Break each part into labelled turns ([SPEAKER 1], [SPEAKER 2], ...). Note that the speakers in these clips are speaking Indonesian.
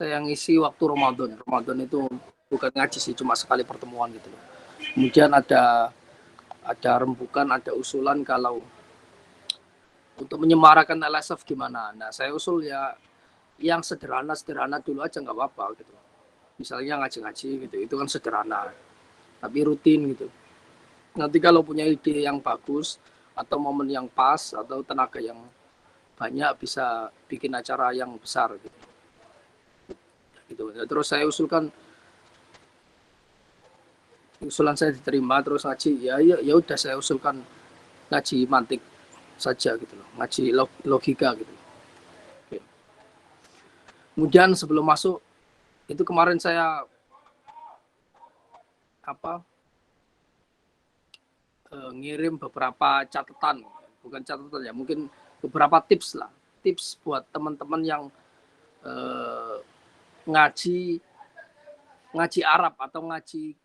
[SPEAKER 1] saya ngisi waktu Ramadan. Ramadan itu bukan ngaji sih, cuma sekali pertemuan gitu loh. Kemudian ada rembukan, ada usulan kalau untuk menyemarakan LSF gimana. Nah, saya usul ya yang sederhana dulu aja nggak apa-apa gitu. Misalnya ngaji-ngaji gitu, itu kan sederhana, tapi rutin gitu. Nanti kalau punya ide yang bagus atau momen yang pas atau tenaga yang banyak, bisa bikin acara yang besar gitu. Terus saya usulan saya diterima, terus ngaji ya udah saya usulkan ngaji mantik saja gitu loh, ngaji logika gitu. Kemudian sebelum masuk itu kemarin saya ngirim beberapa catatan, bukan catatan ya, mungkin beberapa tips lah, tips buat teman-teman yang ngaji Arab atau ngaji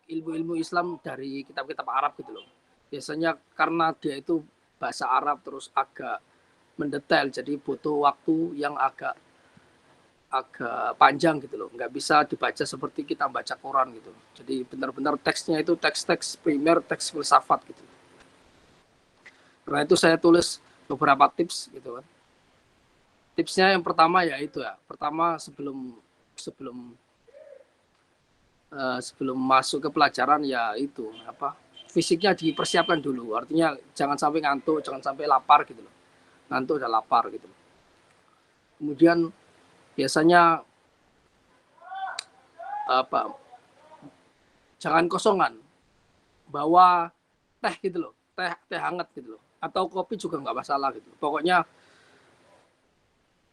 [SPEAKER 1] ilmu Islam dari kitab-kitab Arab gitu loh. Biasanya karena dia itu bahasa Arab terus agak mendetail, jadi butuh waktu yang agak panjang gitu loh, nggak bisa dibaca seperti kita baca Quran gitu. Jadi benar-benar teksnya itu teks primer, teks filsafat gitu. Karena itu saya tulis beberapa tips gitu kan. Tipsnya yang pertama ya itu ya, pertama sebelum masuk ke pelajaran ya itu fisiknya dipersiapkan dulu, artinya jangan sampai ngantuk, jangan sampai lapar gitu loh, ngantuk udah lapar gitu. Kemudian biasanya jangan kosongan, bawa teh gitu loh, teh hangat gitu loh, atau kopi juga nggak masalah gitu.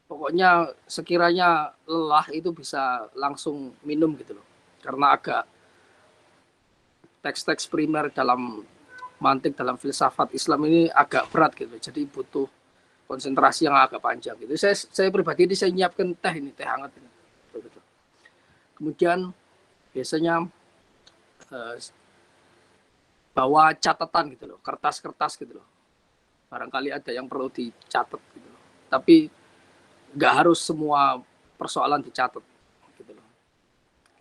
[SPEAKER 1] Pokoknya sekiranya lelah itu bisa langsung minum gitu loh, karena agak teks-teks primer dalam mantik, dalam filsafat Islam ini agak berat gitu, jadi butuh konsentrasi yang agak panjang gitu. Saya pribadi ini saya nyiapkan teh hangat ini. Kemudian biasanya bawa catatan gitu loh, kertas-kertas gitu loh, barangkali ada yang perlu dicatat gitu loh. Tapi nggak harus semua persoalan dicatat gitu loh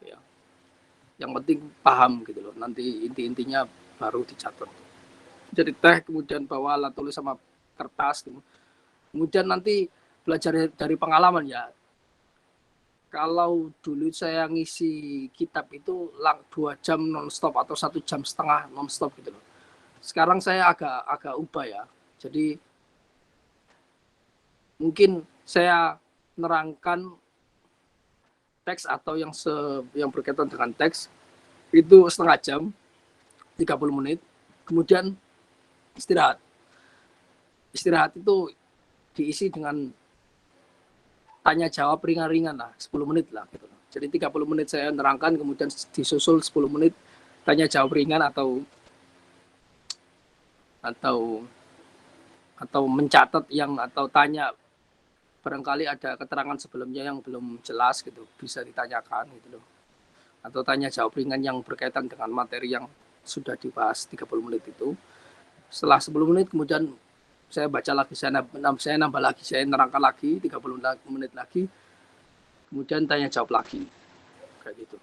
[SPEAKER 1] ya. Yang penting paham gitu loh, nanti intinya baru dicatat. Jadi teh, kemudian bawa alat tulis sama kertas gitu. Kemudian nanti belajar dari pengalaman ya. Kalau dulu saya ngisi kitab itu 2 jam nonstop atau 1,5 jam nonstop gitu loh. Sekarang saya agak ubah ya. Jadi mungkin saya nerangkan teks atau yang berkaitan dengan teks itu 1/2 jam, 30 menit, kemudian istirahat. Istirahat itu diisi dengan tanya jawab ringan-ringan lah, 10 menit lah gitu. Jadi 30 menit saya nerangkan, kemudian disusul 10 menit tanya jawab ringan atau mencatat atau tanya, barangkali ada keterangan sebelumnya yang belum jelas gitu, bisa ditanyakan gitu loh. Atau tanya jawab ringan yang berkaitan dengan materi yang sudah dibahas 30 menit itu. Setelah 10 menit kemudian saya baca lagi, saya nambah lagi, saya nerangkan lagi 30 menit lagi, kemudian tanya jawab lagi kayak gitu.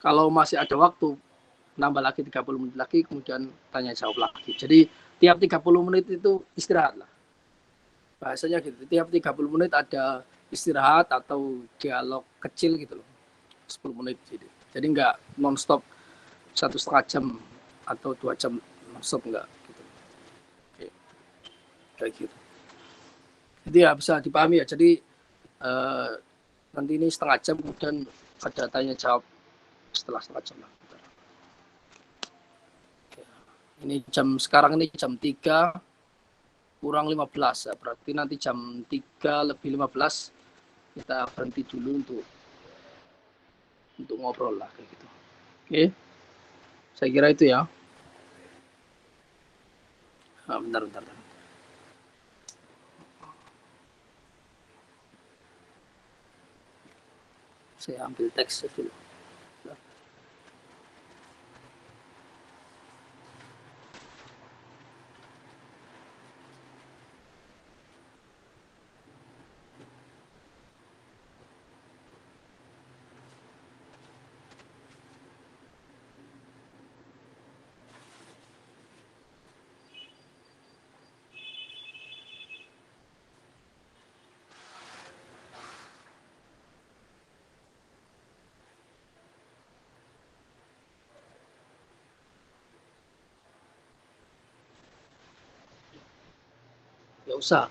[SPEAKER 1] Kalau masih ada waktu nambah lagi 30 menit lagi, kemudian tanya jawab lagi. Jadi tiap 30 menit itu istirahat lah, bahasanya gitu. Tiap 30 menit ada istirahat atau dialog kecil gitu loh, 10 menit jadi nggak nonstop 1,5 jam atau 2 jam nonstop, enggak gitu. Kayak gitu. Jadi ya bisa dipahami ya. Jadi nanti ini 1/2 jam, kemudian ada tanya jawab setelah 1/2 jam lah. Ini sekarang ini jam 3 kurang 15 ya, berarti nanti jam 3 lebih 15 kita berhenti dulu untuk ngobrol lah kayak gitu. Oke, saya kira itu ya. Bentar. Saya ambil teks dulu. nggak usah.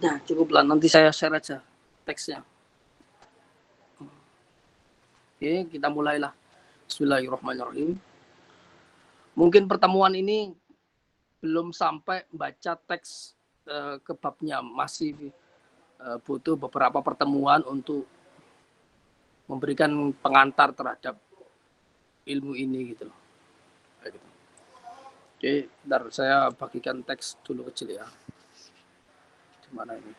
[SPEAKER 1] Nah, cukuplah. Nanti saya share aja teksnya. Oke, kita mulailah. Bismillahirrahmanirrahim. Mungkin pertemuan ini belum sampai baca teks ke babnya, masih butuh beberapa pertemuan untuk memberikan pengantar terhadap ilmu ini gitu loh. Gitu. Oke, bentar saya bagikan teks dulu kecil ya. Di mana ini?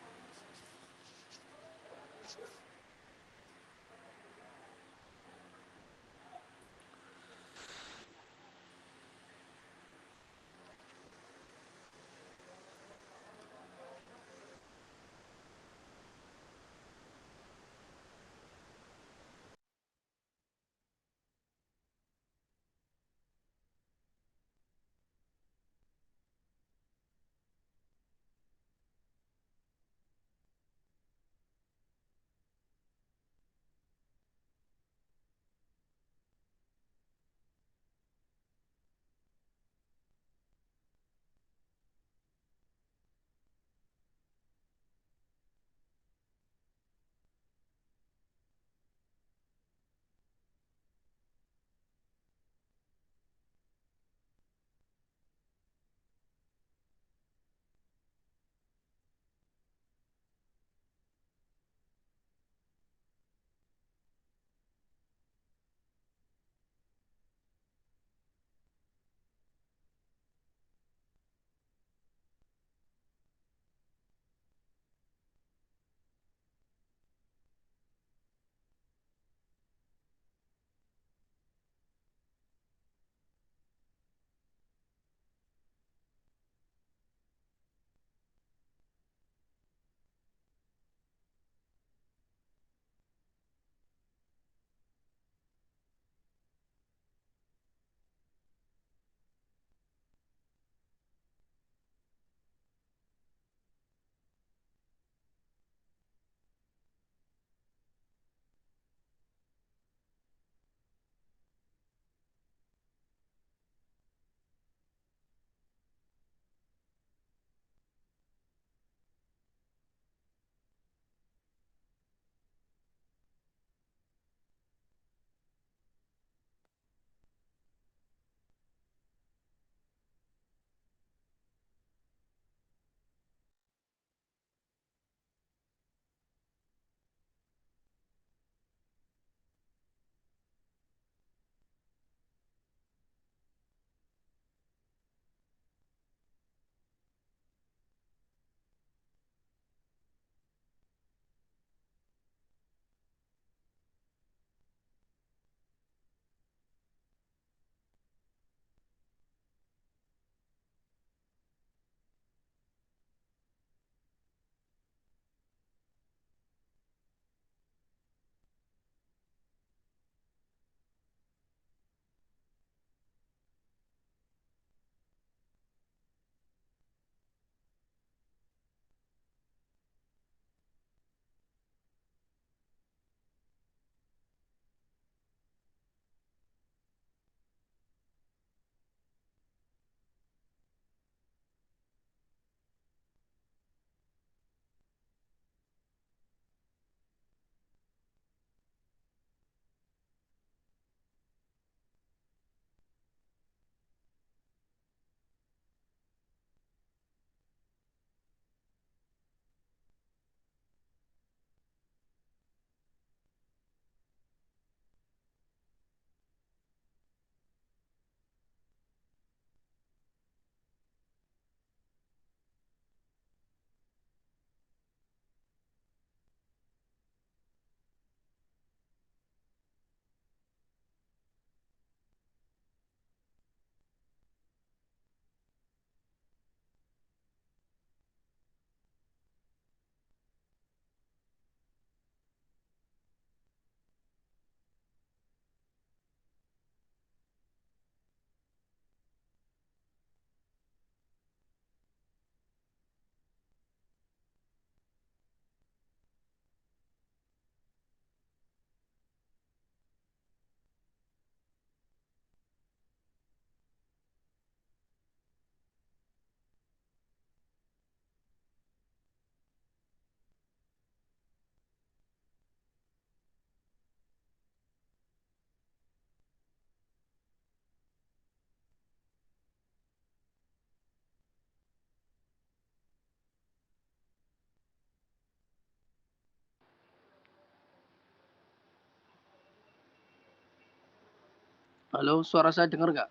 [SPEAKER 1] Halo, suara saya dengar nggak?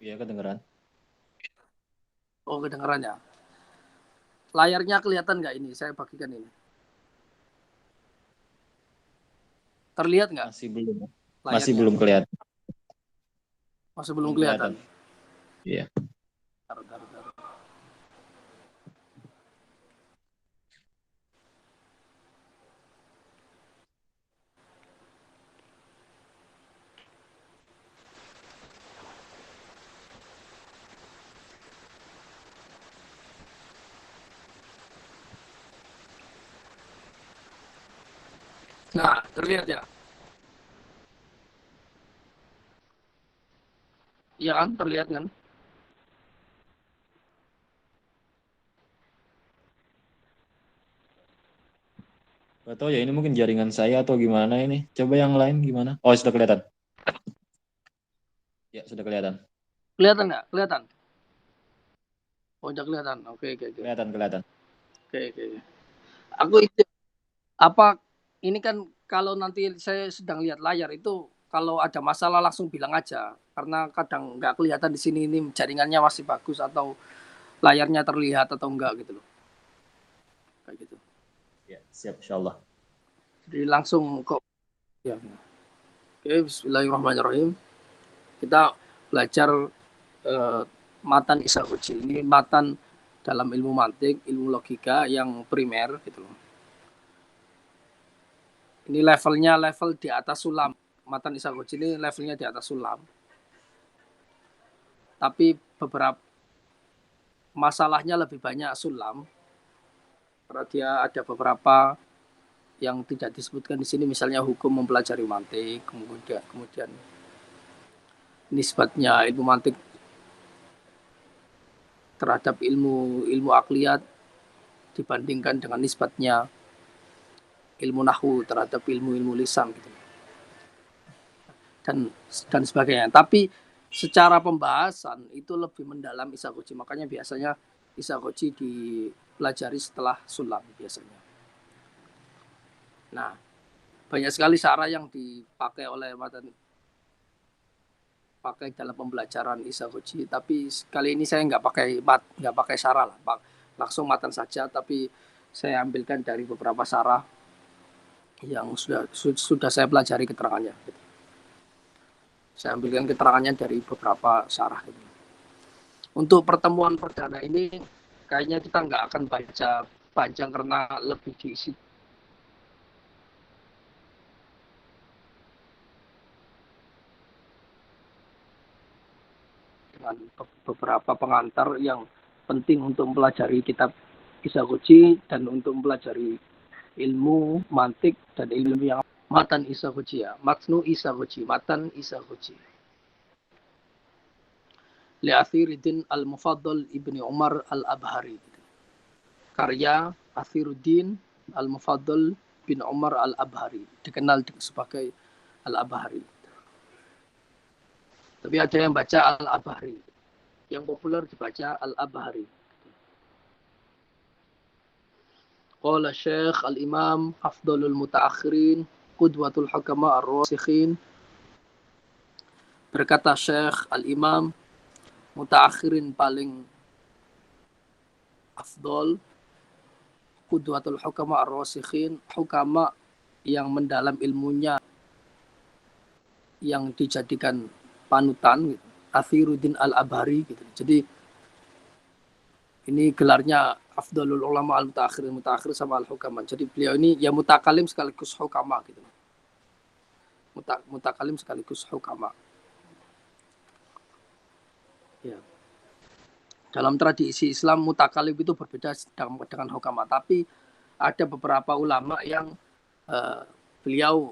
[SPEAKER 2] Iya, kedengeran.
[SPEAKER 1] Oh, kedengeran ya. Layarnya kelihatan nggak ini? Saya bagikan ini. Terlihat nggak
[SPEAKER 2] Masih belum. Masih
[SPEAKER 1] layarnya?
[SPEAKER 2] belum kelihatan.
[SPEAKER 1] Masih belum
[SPEAKER 2] Belum
[SPEAKER 1] kelihatan.
[SPEAKER 2] kelihatan. Iya.
[SPEAKER 1] Taruh, taruh, taruh. Nah, terlihat ya? Iya kan? Terlihat kan?
[SPEAKER 2] Gak tahu ya, ini mungkin jaringan saya atau gimana ini. Coba yang lain gimana? Oh, sudah kelihatan. Ya, sudah kelihatan.
[SPEAKER 1] Kelihatan nggak? Kelihatan. Oh, udah kelihatan. Oke, oke, oke.
[SPEAKER 2] Kelihatan, kelihatan.
[SPEAKER 1] Oke, oke. Aku itu apa ini kan kalau nanti saya sedang lihat layar itu kalau ada masalah langsung bilang aja karena kadang nggak kelihatan di sini ini jaringannya masih bagus atau layarnya terlihat atau enggak gitu loh kayak gitu.
[SPEAKER 2] Ya, siap insyaallah.
[SPEAKER 1] Jadi langsung kok ya. Oke, Bismillahirrahmanirrahim. Kita belajar eh, matan isagoji. Ini matan dalam ilmu mantik, ilmu logika yang primer gitu loh. Ini levelnya level di atas sulam. Matan isagoji ini levelnya di atas sulam. Tapi beberapa masalahnya lebih banyak sulam karena dia ada beberapa yang tidak disebutkan di sini, misalnya hukum mempelajari mantik, kemudian nisbatnya ilmu mantik terhadap ilmu ilmu akliyat dibandingkan dengan nisbatnya ilmu nahwu terhadap ilmu-ilmu lisan gitu. dan sebagainya. Tapi secara pembahasan itu lebih mendalam isagoji. Makanya biasanya isagoji dipelajari setelah sulam biasanya. Nah, banyak sekali cara yang dipakai oleh matan pakai dalam pembelajaran isagoji. Tapi kali ini saya nggak pakai syarah lah, langsung matan saja. Tapi saya ambilkan dari beberapa syarah yang sudah saya pelajari keterangannya. Saya ambilkan keterangannya dari beberapa syarah. Gitu. Untuk pertemuan perdana ini kayaknya kita nggak akan baca panjang karena lebih diisi dengan beberapa pengantar yang penting untuk mempelajari kitab Isagoji dan untuk mempelajari ilmu mantik dan ilmu yang matan Isagoji ya, matnu Isagoji, matan Isagoji. Li'athiruddin al-Mufaddal ibni Umar al-Abhari. Karya Athiruddin al-Mufaddal bin Umar al-Abhari, dikenal sebagai al-Abhari. Tapi ada yang baca al-Abhari, yang populer dibaca al-Abhari. Qala Syekh al-Imam afdalul mutaakhirin qudwatul hukama ar-rasikhin. Berkata Syekh al-Imam mutaakhirin paling afdol, qudwatul hukama ar-rasikhin, hukama yang mendalam ilmunya yang dijadikan panutan gitu. Athiruddin al-Abhari gitu. Jadi ini gelarnya Afdalul Ulama al-Mutaakhir, mutaakhir sama al-Hukama. Jadi beliau ini ya mutakalim sekaligus hukama gitu. Mutakalim sekaligus hukama. Ya. Dalam tradisi Islam mutakalim itu berbeda dengan hukama, tapi ada beberapa ulama yang uh, beliau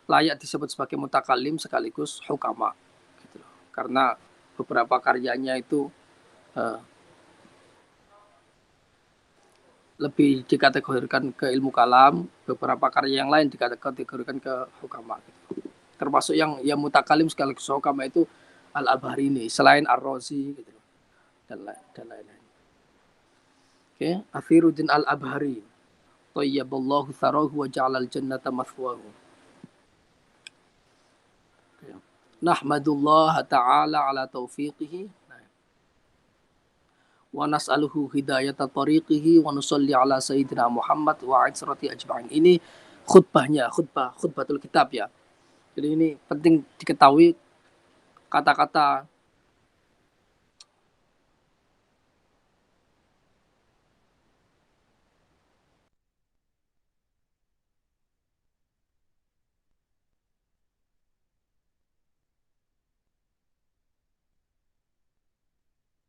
[SPEAKER 1] layak disebut sebagai mutakalim sekaligus hukama gitu. Karena beberapa karyanya itu uh, lebih dikategorikan ke ilmu kalam, beberapa karya yang lain dikategorikan ke hukama. Gitu. Termasuk yang mutakalim sekaligus hukama itu Al-Abhari ini, selain Ar-Razi gitu, dan lain-lain. Oke, Afiruddin Al-Abhari. Tayyaballahu tharahu wa ja'alal jannata mathwahu. Nahmadullah ta'ala ala taufiqihi wa nas'aluhu hidayata tariqihi wa nusalli ala sayyidina Muhammad wa ajrati ajma'in. Ini khutbatul kitab ya. Jadi ini penting diketahui kata-kata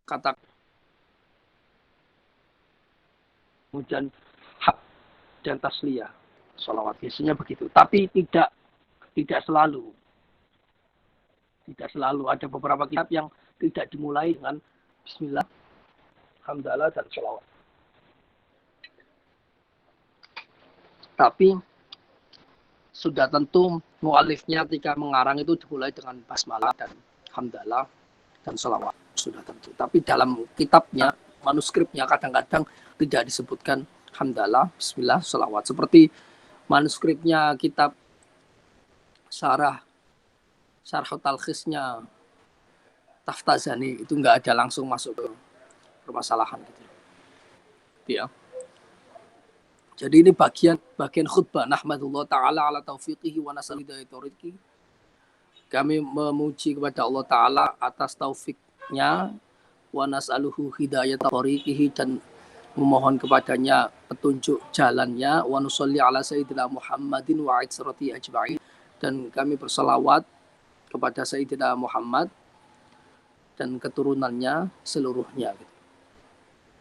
[SPEAKER 1] kata kemudian hak dan tasliyah salawat biasanya begitu, tapi tidak selalu ada beberapa kitab yang tidak dimulai dengan bismillah, hamdalah dan salawat, tapi sudah tentu mualifnya ketika mengarang itu dimulai dengan basmalah dan hamdalah dan salawat, sudah tentu. Tapi dalam kitabnya, manuskripnya kadang-kadang tidak disebutkan hamdalah, bismillah, salawat. Seperti manuskripnya kitab Syarh Talkhisnya Taftazani itu nggak ada langsung masuk ke permasalahan gitu. Ya. Jadi ini bagian khutbah. Nahmadullah ta'ala ala taufiqihi wa nasal hidayah tariqi. Kami memuji kepada Allah Ta'ala atas taufiknya, wa nas'aluhu hidayah tariqihi, dan memohon kepadanya petunjuk jalannya, wa nusalli ala sayyidina Muhammadin wa ajrati ajma'in, dan kami berselawat kepada Sayyidina Muhammad dan keturunannya seluruhnya, gitu.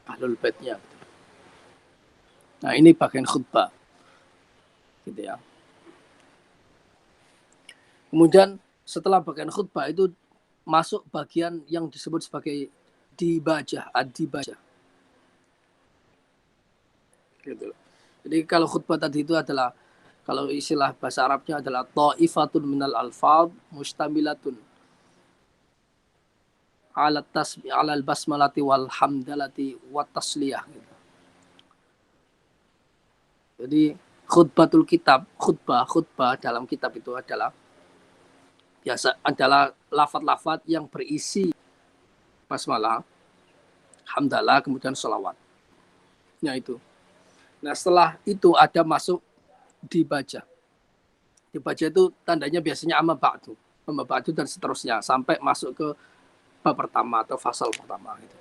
[SPEAKER 1] Ahlul baitnya, gitu. Nah ini bagian khutbah gitu ya. Kemudian setelah bagian khutbah itu masuk bagian yang disebut sebagai dibajah, ad-dibajah. Gitu. Jadi kalau khutbah tadi itu adalah, kalau istilah bahasa Arabnya adalah ta'ifatun minal alfaz mustamilatun ala basmalati wal hamdalati wat tasliyah gitu. Jadi khutbatul kitab, khutbah dalam kitab itu adalah lafaz-lafaz yang berisi basmalah, hamdalah, kemudian sholawat. Nah itu. Nah setelah itu ada masuk dibaca. Dibaca itu tandanya biasanya amma ba'du dan seterusnya sampai masuk ke bab pertama atau fasal pertama gitu.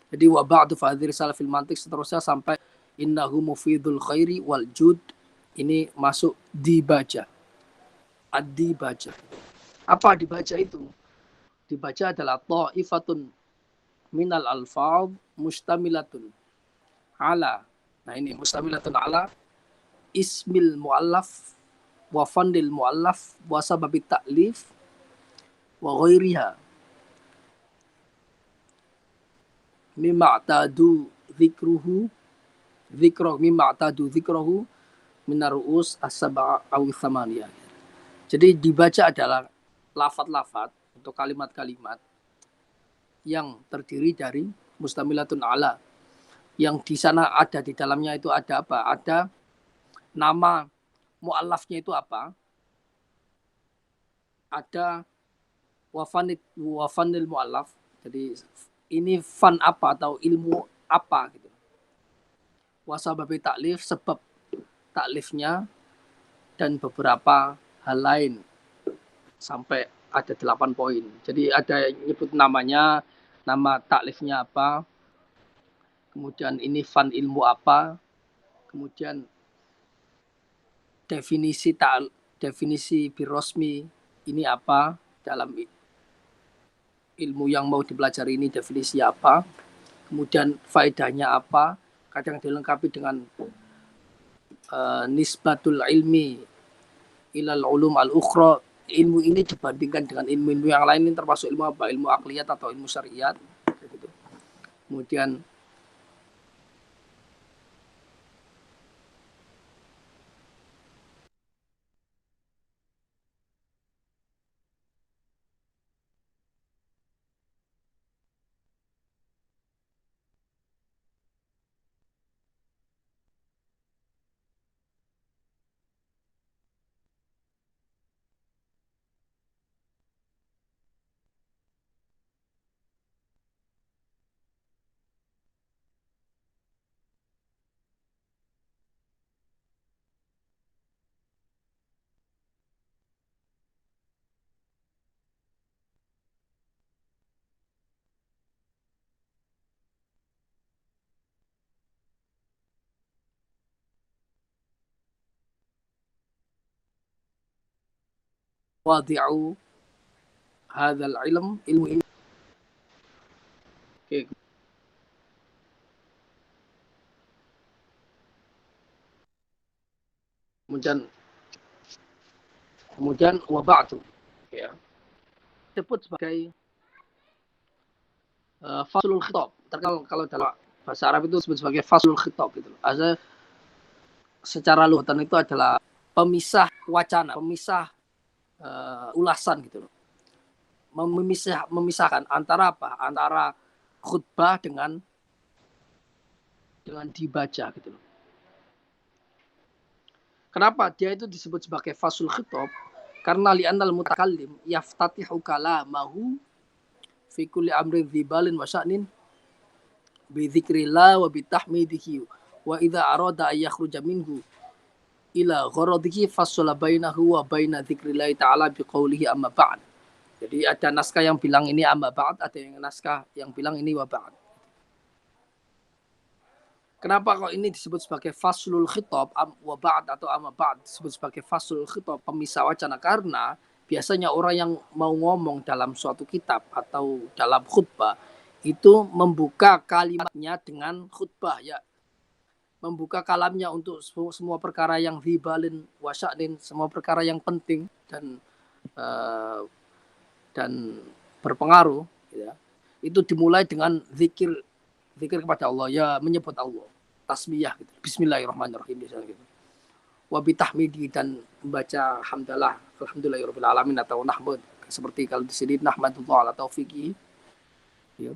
[SPEAKER 1] Jadi wa ba'du fadhir salafil mantik seterusnya sampai innahu mufidul khairi wal jud, ini masuk dibaca. Ad-dibaca. Apa dibaca itu? Dibaca adalah ta'ifatun minal alfaz mustamilatun ala. Nah ini mustamilatun ala ismil muallaf wa fandil muallaf wa sababit ta'lif wa ghairiha mimma ta'du dzikrahu minar ru'us as-sab'a aw thamaniyah. Jadi dibaca adalah lafaz-lafaz atau kalimat-kalimat yang terdiri dari mustamilatun ala, yang di sana ada, di dalamnya itu ada apa? Ada nama muallafnya itu apa? Ada wafanil muallaf. Jadi ini fan apa atau ilmu apa gitu. Wasababi taklif, sebab taklifnya, dan beberapa hal lain sampai ada 8 poin. Jadi ada nyebut namanya, nama taklifnya apa, kemudian ini fan ilmu apa, kemudian definisi birosmi ini apa, dalam ilmu yang mau dipelajari ini definisi apa, kemudian faedahnya apa, kadang dilengkapi dengan nisbatul ilmi ilal ulum al ukhra, ilmu ini dibandingkan dengan ilmu-ilmu yang lain, ini termasuk ilmu apa, ilmu akliyat atau ilmu syariat gitu. Kemudian wadi'u hadzal ilmu ini. Oke. Kemudian wa ba'du, ya, disebut sebagai faslul khitab. Terkenal kalau dalam bahasa Arab itu disebut sebagai faslul khitab gitu. Ada secara lughatan itu adalah pemisah wacana, pemisah ulasan gitu loh. Memisahkan antara apa? Antara khutbah dengan dibaca gitu loh. Kenapa dia itu disebut sebagai fasul khitab? Karena li'annal mutakallim yaftatihu kalamahu fi kulli amrin dzibalin wa sya'nin bi dzikrillah wa bi tahmidihi wa idza arada ay yakhruja minhu ila gharadihi fassala bainahu wa baina dzikrillah ta'ala bi qoulihi amma ba'd. Jadi ada naskah yang bilang ini amma ba'd, ada yang naskah yang bilang ini wa ba'd. Kenapa kok ini disebut sebagai faslul khitab wa ba'd atau amma ba'd disebut sebagai faslul khitab, pemisah wacana? Karena biasanya orang yang mau ngomong dalam suatu kitab atau dalam khutbah itu membuka kalimatnya dengan khutbah, ya, membuka kalamnya untuk semua perkara yang dhibalin wasya'nin, semua perkara yang penting dan uh, dan berpengaruh, ya. Itu dimulai dengan zikir kepada Allah, ya, menyebut Allah, tasbiyah gitu. Bismillahirrahmanirrahim misalnya gitu. Wa bitahmidi, dan membaca hamdalah, alhamdulillahirabbil alamin atau nahmud, seperti kalau di sini nahmadullah ala taufiqi, ya.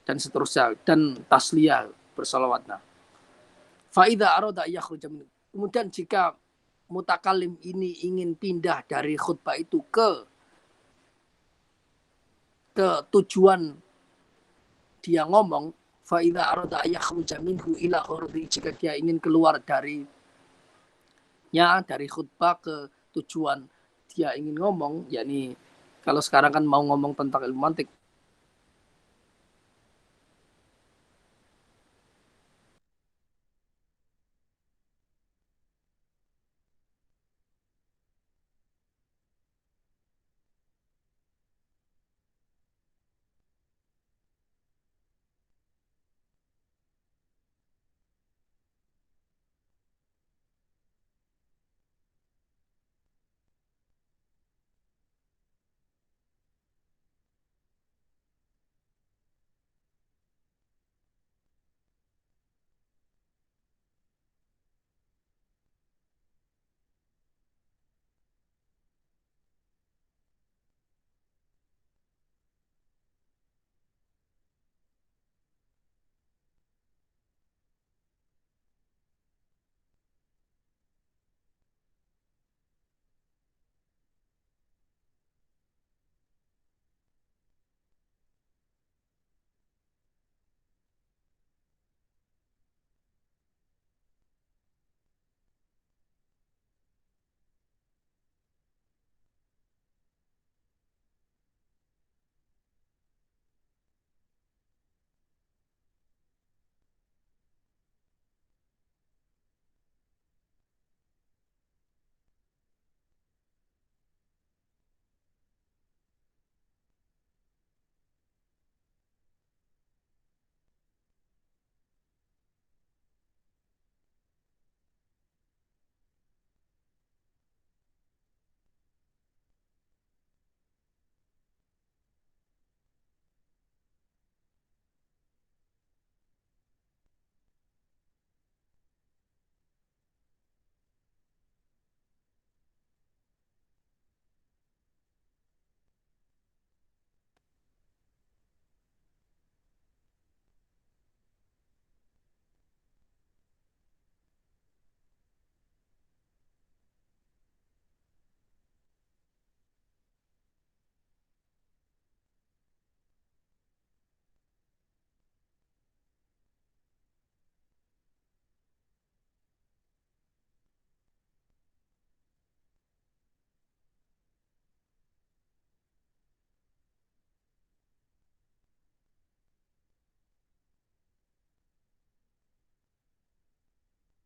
[SPEAKER 1] Dan seterusnya, dan tasliyah, bersalawat. Nah, fa idza arada yakhruja min. Kemudian jika mutakalim ini ingin pindah dari khutbah itu ke tujuan dia ngomong, fa idza arada yakhruja minhu ila ghurdi, jika dia ingin keluar dari khutbah ke tujuan dia ingin ngomong, yakni kalau sekarang kan mau ngomong tentang ilmu mantik,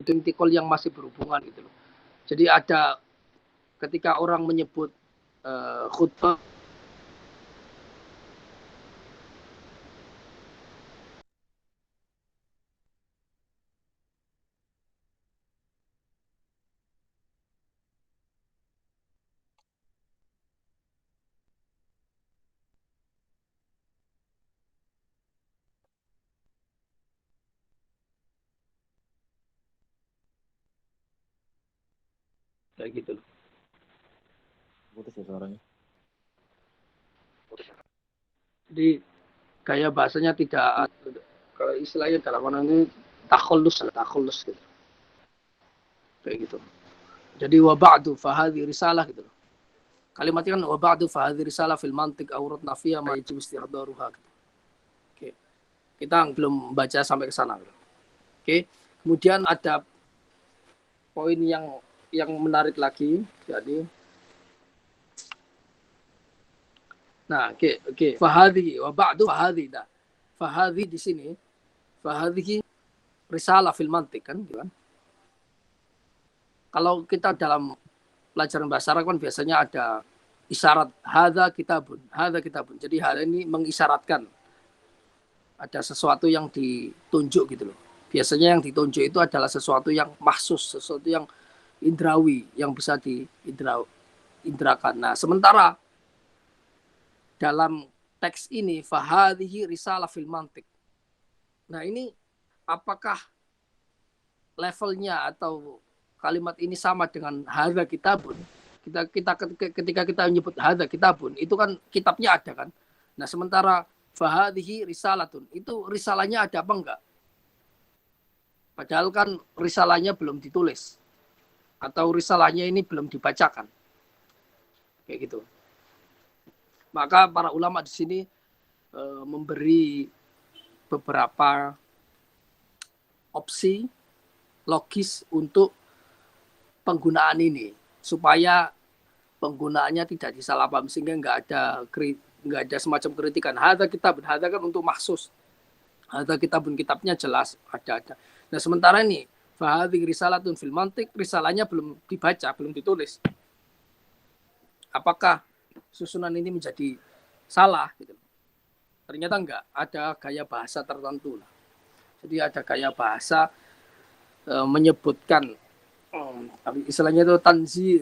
[SPEAKER 1] itu intikal yang masih berhubungan gitu loh. Jadi ada ketika orang menyebut khutbah kayak gitu loh.
[SPEAKER 2] Putus ya suaranya.
[SPEAKER 1] Jadi gaya bahasanya tidak, kalau istilahnya dalam orang ini takhallus gitu. Kayak gitu. Jadi wa ba'du fa hadhi risalah gitu loh. Kalimatnya kan wa ba'du fa hadhi risalah fil mantiq awrat nafiyah ma yajib istihdaruha gitu. Oke. Kita belum baca sampai ke sana gitu. Oke. Kemudian ada poin yang menarik lagi. Jadi nah, oke. Fahadhi wa ba'du fahadhi dah. Fahadhi di sini, fahadhi risalah fil mantiq kan, gitu kan? Kalau kita dalam pelajaran bahasa Arab kan biasanya ada isyarat hadza kitabun, hadza kitabun. Jadi hal ini mengisyaratkan ada sesuatu yang ditunjuk gitu loh. Biasanya yang ditunjuk itu adalah sesuatu yang mahsus, sesuatu yang indrawi, yang bisa diindrakan. Nah, sementara dalam teks ini fahadhihi risalah fil mantiq. Nah, ini apakah levelnya atau kalimat ini sama dengan hadza kitabun? Ketika kita menyebut hadza kitabun, itu kan kitabnya ada kan. Nah, sementara fahadhihi risalatun, itu risalahnya ada apa enggak? Padahal kan risalahnya belum ditulis atau risalahnya ini belum dibacakan. Kayak gitu. Maka para ulama di sini memberi beberapa opsi logis untuk penggunaan ini supaya penggunaannya tidak disalahpaham, sehingga nggak ada semacam kritikan. Hadza kitab, hadza kan untuk maksus. Hadza kitabun, kitabnya jelas ada. Nah, sementara ini fahadhi risalatun fil mantiq, risalahnya belum dibaca, belum ditulis. Apakah susunan ini menjadi salah gitu? Ternyata enggak, ada gaya bahasa tertentu. Jadi ada gaya bahasa menyebutkan istilahnya itu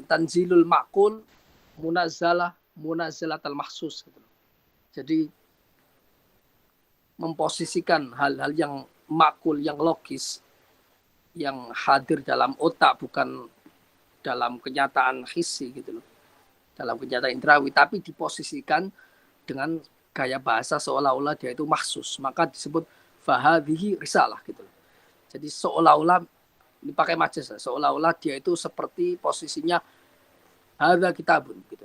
[SPEAKER 1] tanzilul ma'qul munazzalatal mahsus gitu. Jadi memposisikan hal-hal yang makul, yang logis, yang hadir dalam otak, bukan dalam kenyataan hissi gitu loh, dalam kenyataan indrawi, tapi diposisikan dengan gaya bahasa seolah-olah dia itu mahsus, maka disebut fahadhihi risalah gitu loh. Jadi seolah-olah dipakai majas, seolah-olah dia itu seperti posisinya hadza kitabun gitu.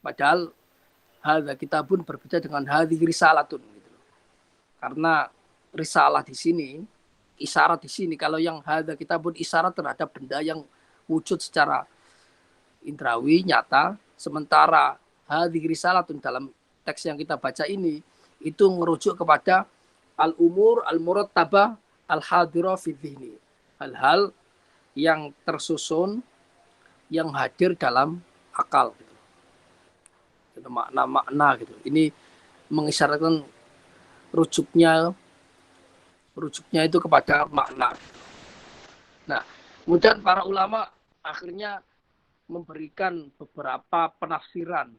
[SPEAKER 1] Padahal hadza kitabun berbeda dengan hadhihi risalatun gitu. Karena risalah di sini, isyarat di sini, kalau yang hadza kitabun isyarat terhadap benda yang wujud secara indrawi nyata, sementara hadhihi risalatun dalam teks yang kita baca ini itu merujuk kepada al-umur al-murattabah al-hadira fi dhihni, hal-hal yang tersusun, yang hadir dalam akal gitu. Makna-makna gitu. Ini mengisyaratkan rujuknya itu kepada makna. Nah, kemudian para ulama akhirnya memberikan beberapa penafsiran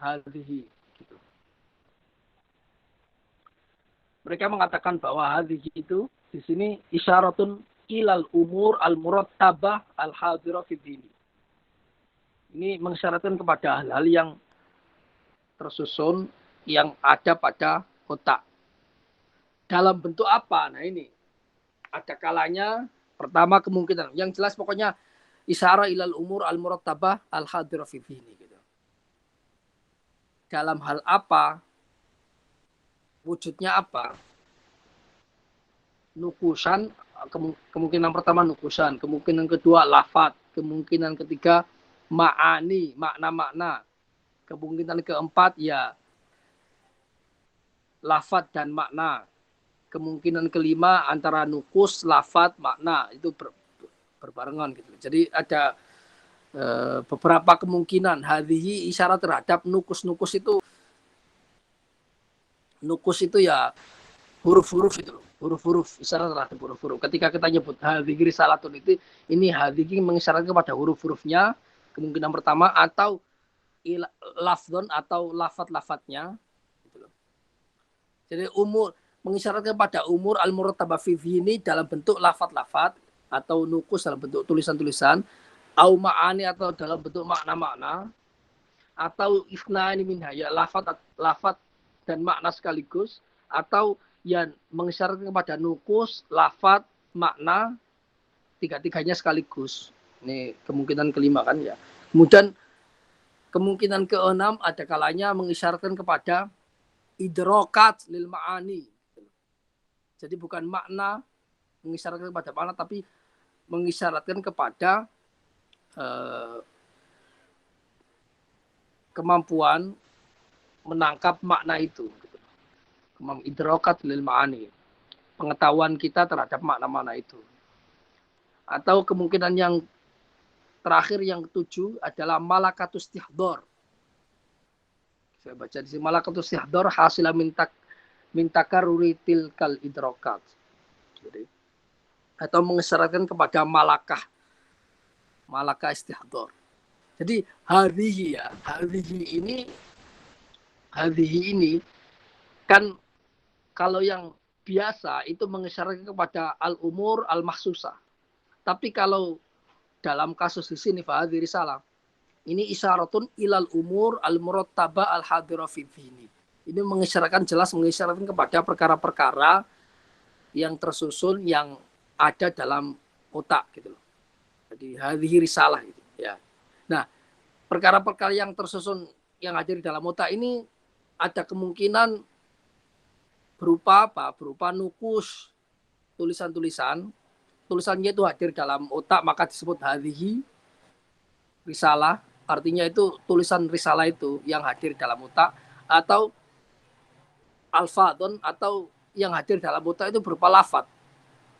[SPEAKER 1] hadhihi gitu. Mereka mengatakan bahwa hadhihi itu di sini isyaratun ilal umur al-murattabah al-hadira fi dini. Ini mengisyaratkan kepada hal-hal yang tersusun, yang ada pada otak. Dalam bentuk apa? Nah, ini ada kalanya, pertama kemungkinan, yang jelas pokoknya isyarah ilal umur al-murattabah al-hadira fi dini gitu. Dalam hal apa? Wujudnya apa? Nukusan, kemungkinan pertama nukusan, kemungkinan kedua lafad, kemungkinan ketiga ma'ani, makna-makna, kemungkinan keempat ya lafad dan makna, kemungkinan kelima antara nukus, lafad, makna, itu berbarengan gitu. Jadi ada beberapa kemungkinan hadhihi isyarat terhadap nukus itu ya huruf-huruf itu, huruf-huruf isyarat terhadap huruf-huruf. Ketika kita nyebut hadhihi risalatun itu, ini hadhihi mengisyaratkan kepada huruf-hurufnya kemungkinan pertama, atau lafdon atau lafat-lafatnya gitu loh. Jadi mengisyaratkan pada umur al-murattabah fihi ini dalam bentuk lafat-lafat atau nukus dalam bentuk tulisan-tulisan, au ma'ani atau dalam bentuk makna-makna, atau isna'ani minha ya lafat dan makna sekaligus, atau yang mengisyaratkan kepada nukus, lafat, makna, tiga-tiganya sekaligus. Ini kemungkinan kelima kan ya. Kemudian kemungkinan keenam ada kalanya mengisyaratkan kepada idrokat lil ma'ani. Jadi bukan makna mengisyaratkan kepada makna, tapi mengisyaratkan kepada kemampuan menangkap makna itu. Idrokat lil ma'ani. Pengetahuan kita terhadap makna-makna itu. Atau kemungkinan yang terakhir yang ketujuh adalah malakatus istihdor. Saya baca di sini, malakatus istihdor hasilah mintakaruri tilkal idrokat. Jadi, atau mengisyaratkan kepada malakah istihdor. Jadi hadhihi ini kan kalau yang biasa itu mengisyaratkan kepada al-umur al-mahsusah. Tapi kalau dalam kasus di sini fahadhi risalah, ini isyaratun ilal umur al-murattabah al-hadira fi dhihni. Ini jelas mengisyaratkan kepada perkara-perkara yang tersusun yang ada dalam otak gitu loh. Jadi hadhihi risalah gitu ya. Nah, perkara-perkara yang tersusun yang ada di dalam otak ini ada kemungkinan berupa apa? Berupa nukus, tulisan-tulisan. Tulisannya itu hadir dalam otak, maka disebut hadhihi risalah. Artinya itu tulisan risalah itu yang hadir dalam otak, atau alfadon, atau yang hadir dalam otak itu berupa lafad.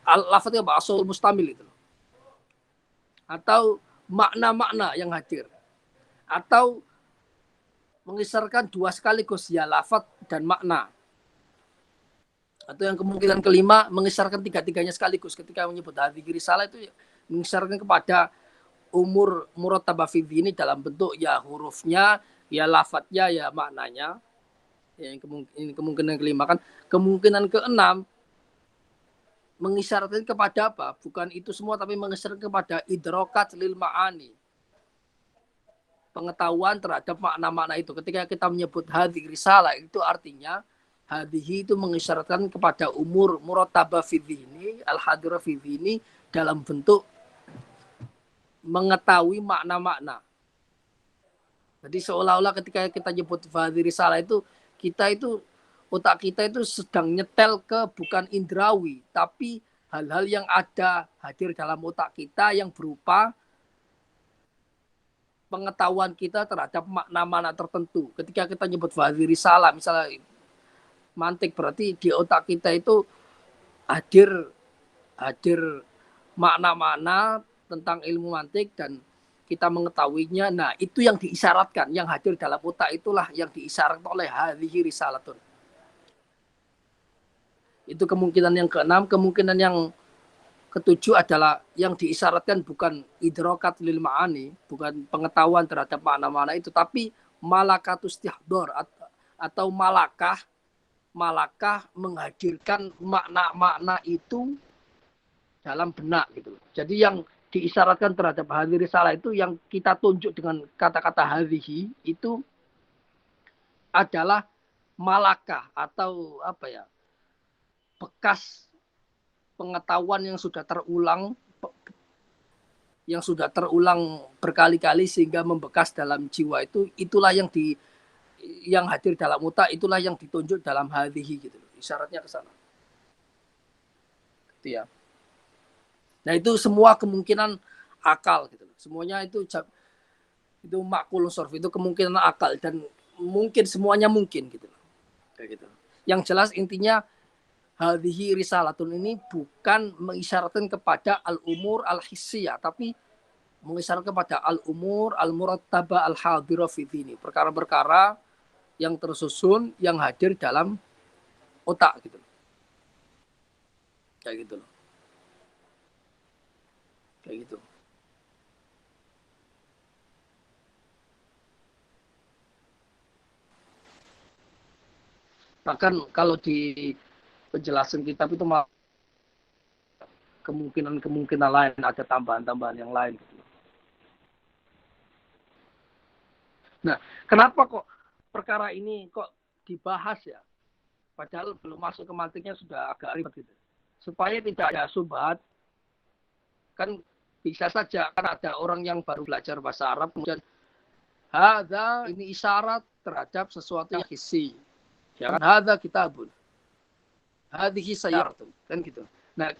[SPEAKER 1] Lafad itu apa? Asul mustamil itu. Atau makna-makna yang hadir. Atau mengisyaratkan dua sekaligus, ya lafad dan makna. Atau yang kemungkinan kelima mengisyaratkan tiga-tiganya sekaligus. Ketika menyebut hadhihi risalah itu mengisyaratkan kepada umur murattabah fi ini dalam bentuk ya hurufnya, ya lafadznya, ya maknanya. Ya, ini kemungkinan kelima kan. Kemungkinan keenam mengisyaratkan kepada apa? Bukan itu semua, tapi mengisyaratkan kepada idrokat lil ma'ani. Pengetahuan terhadap makna-makna itu. Ketika kita menyebut hadhihi risalah, itu artinya hadhihi itu mengisyaratkan kepada umur murattabah fi ini, al-hadira fi ini dalam bentuk mengetahui makna-makna. Jadi seolah-olah ketika kita nyebut hadhihi risalah itu, otak kita itu sedang nyetel ke bukan indrawi, tapi hal-hal yang ada hadir dalam otak kita yang berupa pengetahuan kita terhadap makna-makna tertentu. Ketika kita nyebut hadhihi risalah, misalnya mantik, berarti di otak kita itu hadir makna-makna tentang ilmu mantik dan kita mengetahuinya. Nah, itu yang diisyaratkan, yang hadir dalam otak itulah yang diisyaratkan oleh hadhihi risalatun. Itu kemungkinan yang keenam. Kemungkinan yang ketujuh adalah yang diisyaratkan bukan idrokat lil ma'ani, bukan pengetahuan terhadap makna-makna itu, tapi malakatus istihdor atau malakah menghadirkan makna-makna itu dalam benak gitu. Jadi yang diisyaratkan terhadap hadhihi risalah itu yang kita tunjuk dengan kata-kata hadhihi itu adalah malakah atau apa ya? Bekas pengetahuan yang sudah terulang berkali-kali sehingga membekas dalam jiwa itu, itulah yang hadir dalam otak, itulah yang ditunjuk dalam hadhihi gitu. Isyaratnya ke sana. Gitu ya. Nah, itu semua kemungkinan akal gitu. Semuanya itu makul sorf, itu kemungkinan akal dan mungkin semuanya mungkin gitu. Kayak gitu. Yang jelas intinya hadhihi risalatun ini bukan mengisyaratkan kepada al-umur al-hissiyah, tapi mengisyaratkan pada al-umur al-murattaba al-hadira fi dini, perkara-perkara yang tersusun yang hadir dalam otak gitu. Kayak gitu loh. Kayak gitu. Bahkan kalau di penjelasan kitab itu kemungkinan lain, ada tambahan-tambahan yang lain gitu. Nah, kenapa kok perkara ini kok dibahas ya? Padahal belum masuk ke mantiknya sudah agak ribet gitu. Supaya tidak ada subhat, kan bisa saja kan ada orang yang baru belajar bahasa Arab kemudian hadza ini isyarat terhadap sesuatu yang hissi. Ya kan hadza kitabun. Hadhihi sayyaratun, kan gitu. Nah,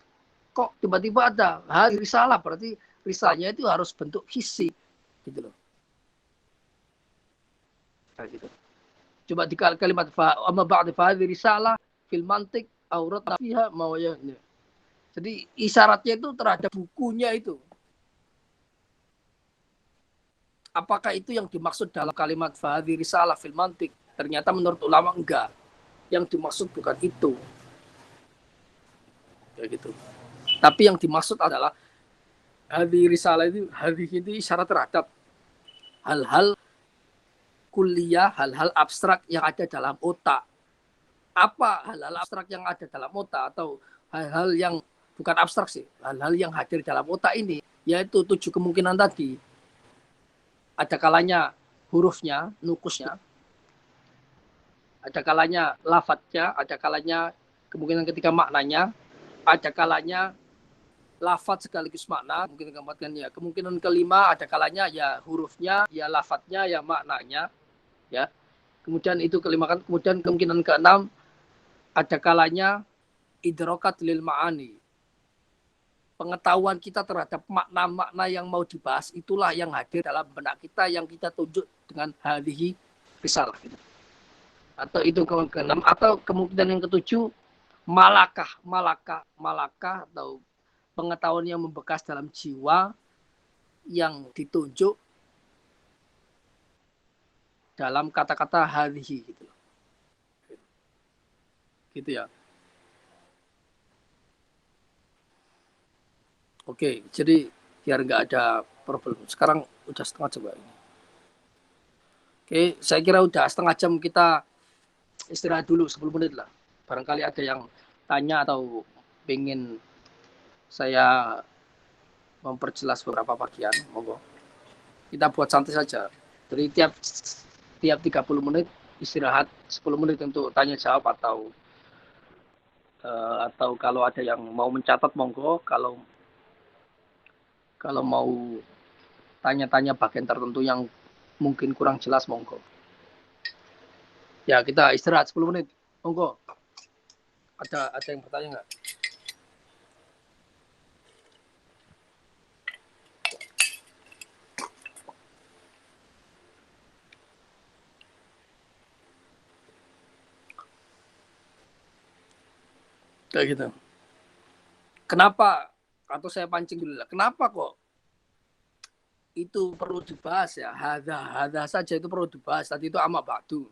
[SPEAKER 1] kok tiba-tiba ada hadhihi risalah, berarti risalahnya itu harus bentuk hissi gitu loh. Nah, gitu. Coba di kalimat amma ba'da hadhihi risalah fil mantiq aurat fiha mawayahnya. Jadi isyaratnya itu terhadap bukunya itu. Apakah itu yang dimaksud dalam kalimat hadhihi risalah fil mantiq? Ternyata menurut ulama enggak. Yang dimaksud bukan itu. Ya gitu. Tapi yang dimaksud adalah hadhihi risalah itu, hadhihi itu isyarat terhadap hal-hal kuliah, hal-hal abstrak yang ada dalam otak. Apa hal-hal abstrak yang ada dalam otak atau hal-hal yang bukan abstrak sih, hal-hal yang hadir dalam otak ini, yaitu 7 kemungkinan tadi. Ada kalanya hurufnya, nukusnya, ada kalanya lafadznya, ada kalanya kemungkinan ketika maknanya, ada kalanya lafadz sekaligus makna, mungkin keempatkan ya. Kemungkinan kelima ada kalanya ya hurufnya, ya lafadznya, ya maknanya, ya. Kemudian itu kelima kan. Kemudian kemungkinan keenam ada kalanya idrokat lil ma'ani. Pengetahuan kita terhadap makna-makna yang mau dibahas itulah yang hadir dalam benak kita yang kita tunjuk dengan hadhihi risalah. Atau itu keenam, atau kemungkinan yang ketujuh malakah atau pengetahuan yang membekas dalam jiwa yang ditunjuk dalam kata-kata hadhihi gitu. Gitu ya. Oke, jadi biar nggak ada problem. Sekarang udah setengah jam ini. Oke, saya kira udah setengah jam, kita istirahat dulu 10 menit lah. Barangkali ada yang tanya atau pengen saya memperjelas beberapa bagian, monggo. Kita buat santai saja. Jadi tiap 30 menit istirahat 10 menit untuk tanya jawab atau kalau ada yang mau mencatat monggo, kalau mau tanya-tanya bagian tertentu yang mungkin kurang jelas monggo. Ya, kita istirahat 10 menit. Monggo. Ada yang bertanya nggak? Kayak gitu. Kenapa, atau saya pancing dulu lah, kenapa kok itu perlu dibahas ya? Hadha saja itu perlu dibahas. Tadi itu amma ba'du.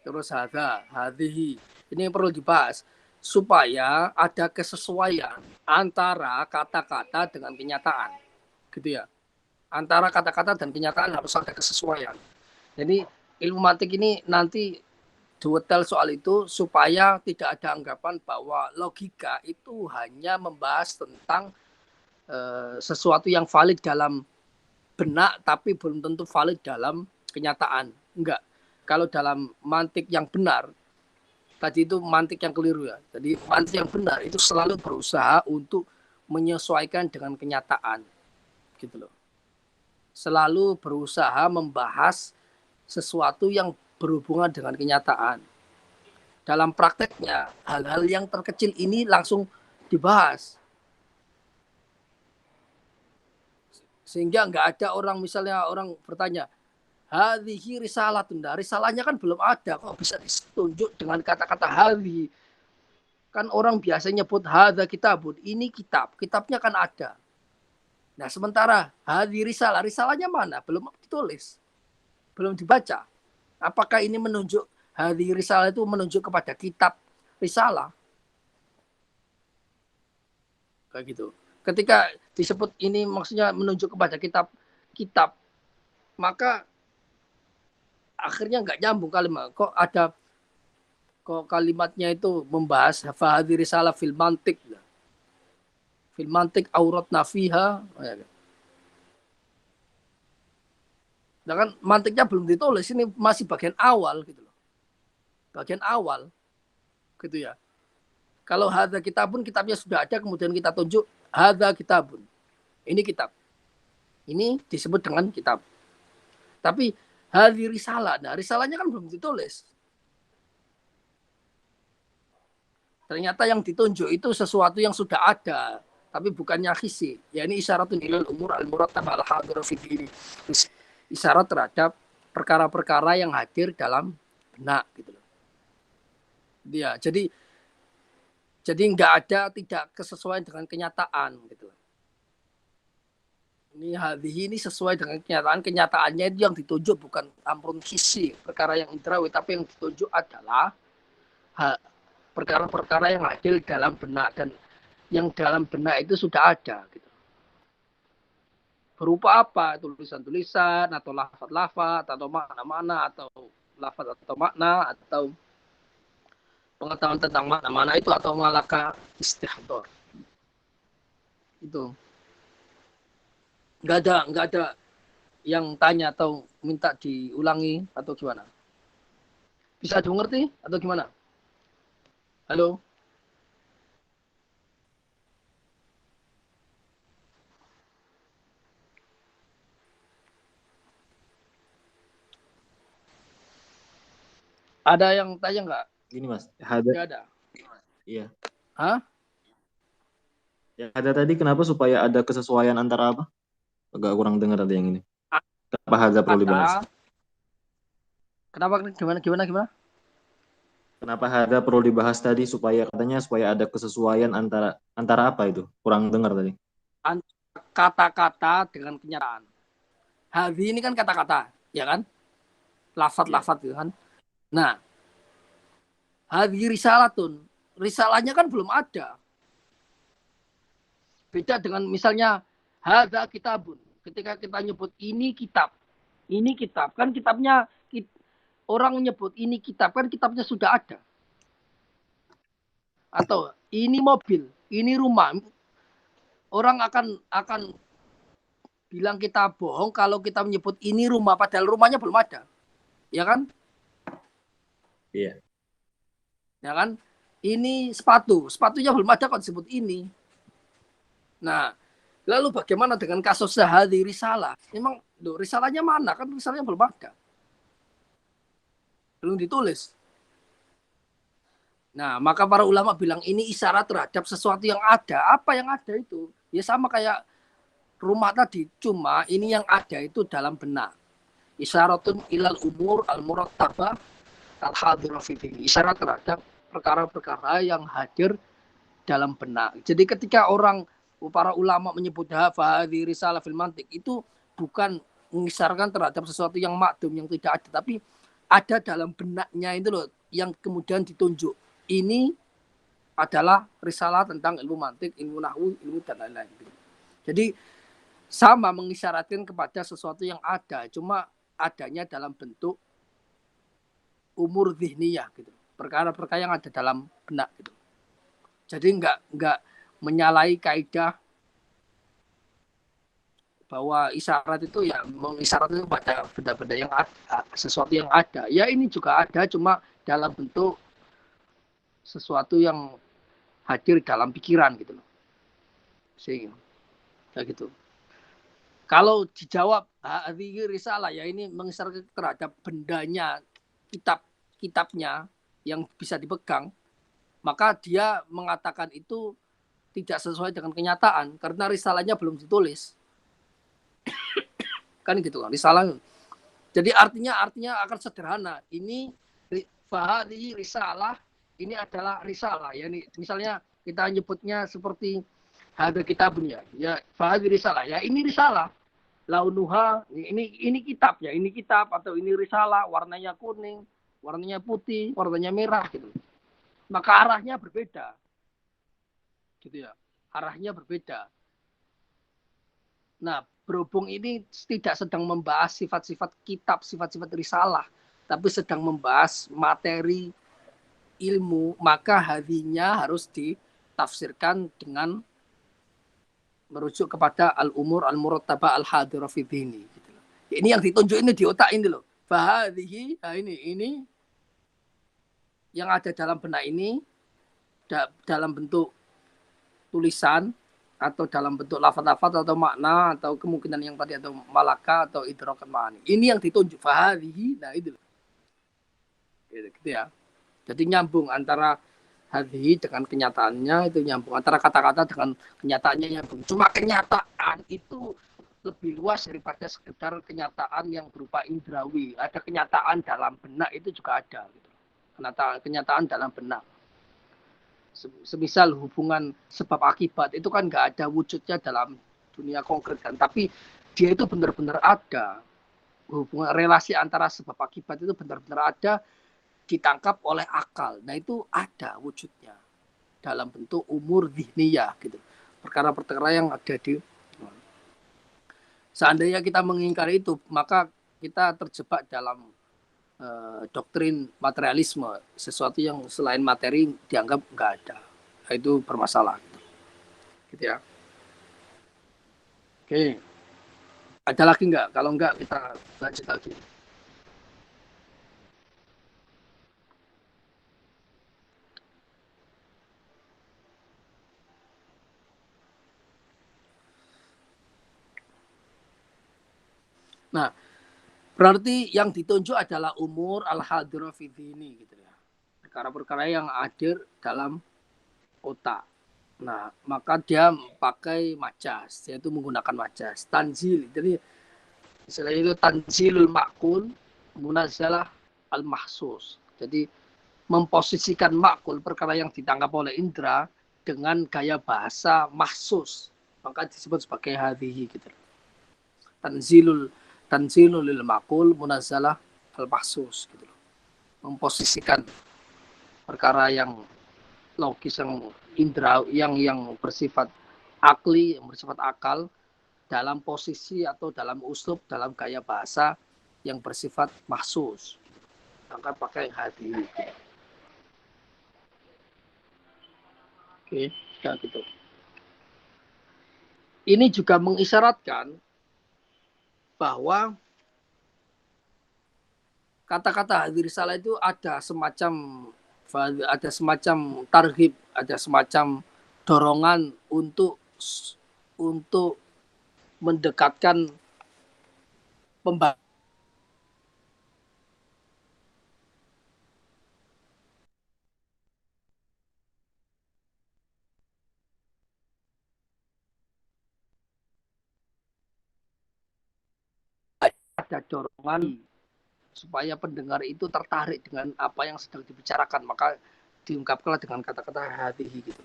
[SPEAKER 1] Terus hadhihi. Ini yang perlu dibahas. Supaya ada kesesuaian antara kata-kata dengan kenyataan. Gitu ya. Antara kata-kata dan kenyataan harus ada kesesuaian. Jadi ilmu mantik ini nanti detail soal itu supaya tidak ada anggapan bahwa logika itu hanya membahas tentang sesuatu yang valid dalam benak tapi belum tentu valid dalam kenyataan. Enggak. Kalau dalam mantik yang benar, tadi itu mantik yang keliru ya. Jadi mantik yang benar itu selalu berusaha untuk menyesuaikan dengan kenyataan. Gitu loh. Selalu berusaha membahas sesuatu yang berhubungan dengan kenyataan. Dalam prakteknya, hal-hal yang terkecil ini langsung dibahas. Sehingga nggak ada orang, misalnya orang bertanya, hadhihi risalatun. Risalahnya kan belum ada, kok bisa ditunjuk dengan kata-kata hadhi. Kan orang biasanya nyebut hadza kitabun, ini kitab. Kitabnya kan ada. Nah, sementara hadhi risalahnya mana? Belum ditulis, belum dibaca. Apakah ini menunjuk hadhi risalah itu menunjuk kepada kitab risalah? Kayak gitu. Ketika disebut ini maksudnya menunjuk kepada kitab, maka akhirnya nggak nyambung kalimat. Kok kalimatnya itu membahas hadhi risalah fil mantik. Fil mantik aurat nafiha. Nah kan mantiknya belum ditulis, ini masih bagian awal gitu loh. Bagian awal gitu ya. Kalau hadza kitabun, kitabnya sudah ada, kemudian kita tunjuk hadza kitabun. Ini kitab. Ini disebut dengan kitab. Tapi hadhi risalah, nah risalahnya kan belum ditulis. Ternyata yang ditunjuk itu sesuatu yang sudah ada, tapi bukannya khisi. Ya ini isyaratun ilal umur al-murattab al-hadir fi dini. Isyarat terhadap perkara-perkara yang hadir dalam benak gitu loh. Ya, jadi nggak ada tidak kesesuaian dengan kenyataan gitu loh. Ini hadhihi ini sesuai dengan kenyataan, kenyataannya itu yang ditunjuk bukan amrun hissi, perkara yang indrawi, tapi yang ditunjuk adalah perkara-perkara yang hadir dalam benak, dan yang dalam benak itu sudah ada gitu. Berupa apa? Tulisan-tulisan atau lafaz-lafaz atau makna-makna atau lafaz atau makna atau pengetahuan tentang makna-makna itu atau malaka istihdar. Itu. Nggak ada yang tanya atau minta diulangi atau gimana? Bisa dimengerti atau gimana? Halo? Ada yang tanya nggak?
[SPEAKER 2] Gini Mas,
[SPEAKER 1] Nggak ada.
[SPEAKER 2] Iya.
[SPEAKER 1] Hah?
[SPEAKER 2] Ya, ada tadi kenapa supaya ada kesesuaian antara apa? Agak kurang dengar tadi yang ini. Kenapa hadza perlu dibahas?
[SPEAKER 1] Kenapa gimana?
[SPEAKER 2] Kenapa hadza perlu dibahas tadi supaya ada kesesuaian antara apa itu? Kurang dengar tadi.
[SPEAKER 1] Kata-kata dengan kenyataan. Hadhi ini kan kata-kata, ya kan? Lafaz-lafaz gitu kan. Nah, hadhi risalatun. Risalahnya kan belum ada. Beda dengan misalnya hadza kitabun. Ketika kita nyebut ini kitab kan kitabnya, orang menyebut ini kitab kan kitabnya sudah ada. Atau ini mobil, ini rumah. Orang akan bilang kita bohong kalau kita menyebut ini rumah padahal rumahnya belum ada. Ya kan?
[SPEAKER 2] Iya.
[SPEAKER 1] Ya kan? Ini sepatunya belum ada kok disebut ini. Nah, lalu bagaimana dengan kasus hadhi risalah? Memang risalahnya mana? Kan risalahnya belum ada. Belum ditulis. Nah, maka para ulama bilang ini isyarat terhadap sesuatu yang ada. Apa yang ada itu? Ya sama kayak rumah tadi, cuma ini yang ada itu dalam benak. Isyaratun ilal umur al-murattabah al-hadirah fi dini. Isyarat terhadap perkara-perkara yang hadir dalam benak. Jadi ketika para ulama menyebut hadhi risalah fil mantik, itu bukan mengisyaratkan terhadap sesuatu yang makdum, yang tidak ada, tapi ada dalam benaknya itu loh, yang kemudian ditunjuk. Ini adalah risalah tentang ilmu mantik, ilmu nahwu, ilmu dan lain-lain. Jadi sama mengisyaratkan kepada sesuatu yang ada, cuma adanya dalam bentuk umur zihniyah gitu. Perkara-perkara yang ada dalam benak gitu. Jadi enggak menyalahi kaidah bahwa isyarat itu ya mengisyarat itu pada benda-benda yang ada, sesuatu yang ada. Ya ini juga ada, cuma dalam bentuk sesuatu yang hadir dalam pikiran gitu loh. Sehingga kayak gitu. Kalau dijawab hadhihi risalah, ya ini mengisyaratkan terhadap bendanya, kitabnya yang bisa dipegang, maka dia mengatakan itu tidak sesuai dengan kenyataan karena risalahnya belum ditulis. Kan gitu kan, risalah. Jadi artinya akan sederhana. Ini risalah, ini adalah risalah. Ya, misalnya kita nyebutnya seperti Ada kitabnya. Ya, fahadhi risalah. Ya, ini risalah. Launuha, ini kitab ya, ini kitab atau ini risalah, warnanya kuning, warnanya putih, warnanya merah gitu. Maka arahnya berbeda. Gitu ya. Arahnya berbeda. Nah, berhubung ini tidak sedang membahas sifat-sifat kitab, sifat-sifat risalah, tapi sedang membahas materi ilmu, maka hadinya harus ditafsirkan dengan merujuk kepada al-umur al-murattaba al-hadira fi dhihni. Gitu. Ini yang ditunjuk ini di otak ini loh. Fahadhihi, nah ini yang ada dalam benak ini dalam bentuk tulisan atau dalam bentuk lafaz-lafaz atau makna atau kemungkinan yang tadi atau malaka atau idrokan ma'ani. Ini yang ditunjuk fahadhihi, nah itu loh. Gitu ya. Jadi nyambung antara hadhi dengan kenyataannya, itu nyambung antara kata-kata dengan kenyataannya nyambung. Cuma kenyataan itu lebih luas daripada sekedar kenyataan yang berupa indrawi. Ada kenyataan dalam benak, itu juga ada gitu. Kenyataan dalam benak. Semisal hubungan sebab akibat itu kan nggak ada wujudnya dalam dunia konkret kan, tapi dia itu benar-benar ada. Hubungan relasi antara sebab akibat itu benar-benar ada, ditangkap oleh akal. Nah itu ada wujudnya dalam bentuk umur dhihniyah gitu. Perkara-perkara yang ada di, seandainya kita mengingkari itu, maka kita terjebak dalam doktrin materialisme. Sesuatu yang selain materi dianggap nggak ada. Nah, itu bermasalah. Gitu ya. Oke. Ada lagi nggak? Kalau nggak kita lanjut lagi. Nah, berarti yang ditunjuk adalah umur al-hadira fi dhihni gitu ya. Perkara-perkara yang hadir dalam otak. Nah, maka dia pakai majas, dia itu menggunakan majas. Tanzil, jadi istilah itu tanzilul makul, munazzalah al-mahsus. Jadi memposisikan makul, perkara yang ditangkap oleh indera, dengan gaya bahasa mahsus. Maka disebut sebagai hadhihi gitu. Tanzilul lil makul, munazzalah al-mahsus gitu. Memposisikan perkara yang logis, yang indra, yang bersifat akli, yang bersifat akal, dalam posisi atau dalam uslub, dalam gaya bahasa yang bersifat mahsus. Maka pakai hati. Oke, ya gitu. Ini juga mengisyaratkan bahwa kata-kata hadis risalah itu ada semacam tarhib, ada semacam dorongan untuk mendekatkan pembaca ada dorongan supaya pendengar itu tertarik dengan apa yang sedang dibicarakan, maka diungkapkanlah dengan kata-kata hatihi gitu.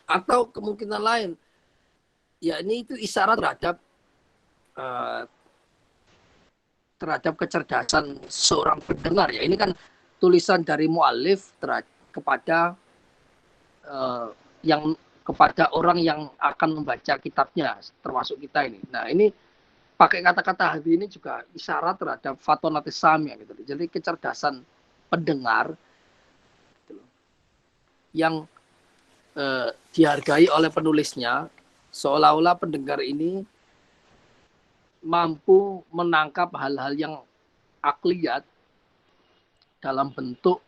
[SPEAKER 1] Atau kemungkinan lain, ya ini itu isyarat terhadap kecerdasan seorang pendengar ya. Ini kan tulisan dari mu'alif kepada yang kepada orang yang akan membaca kitabnya, termasuk kita ini. Nah ini pakai kata-kata hati ini juga isyarat terhadap fatonatis samia gitu. Jadi kecerdasan pendengar gitu, yang dihargai oleh penulisnya, seolah-olah pendengar ini mampu menangkap hal-hal yang akliyat dalam bentuk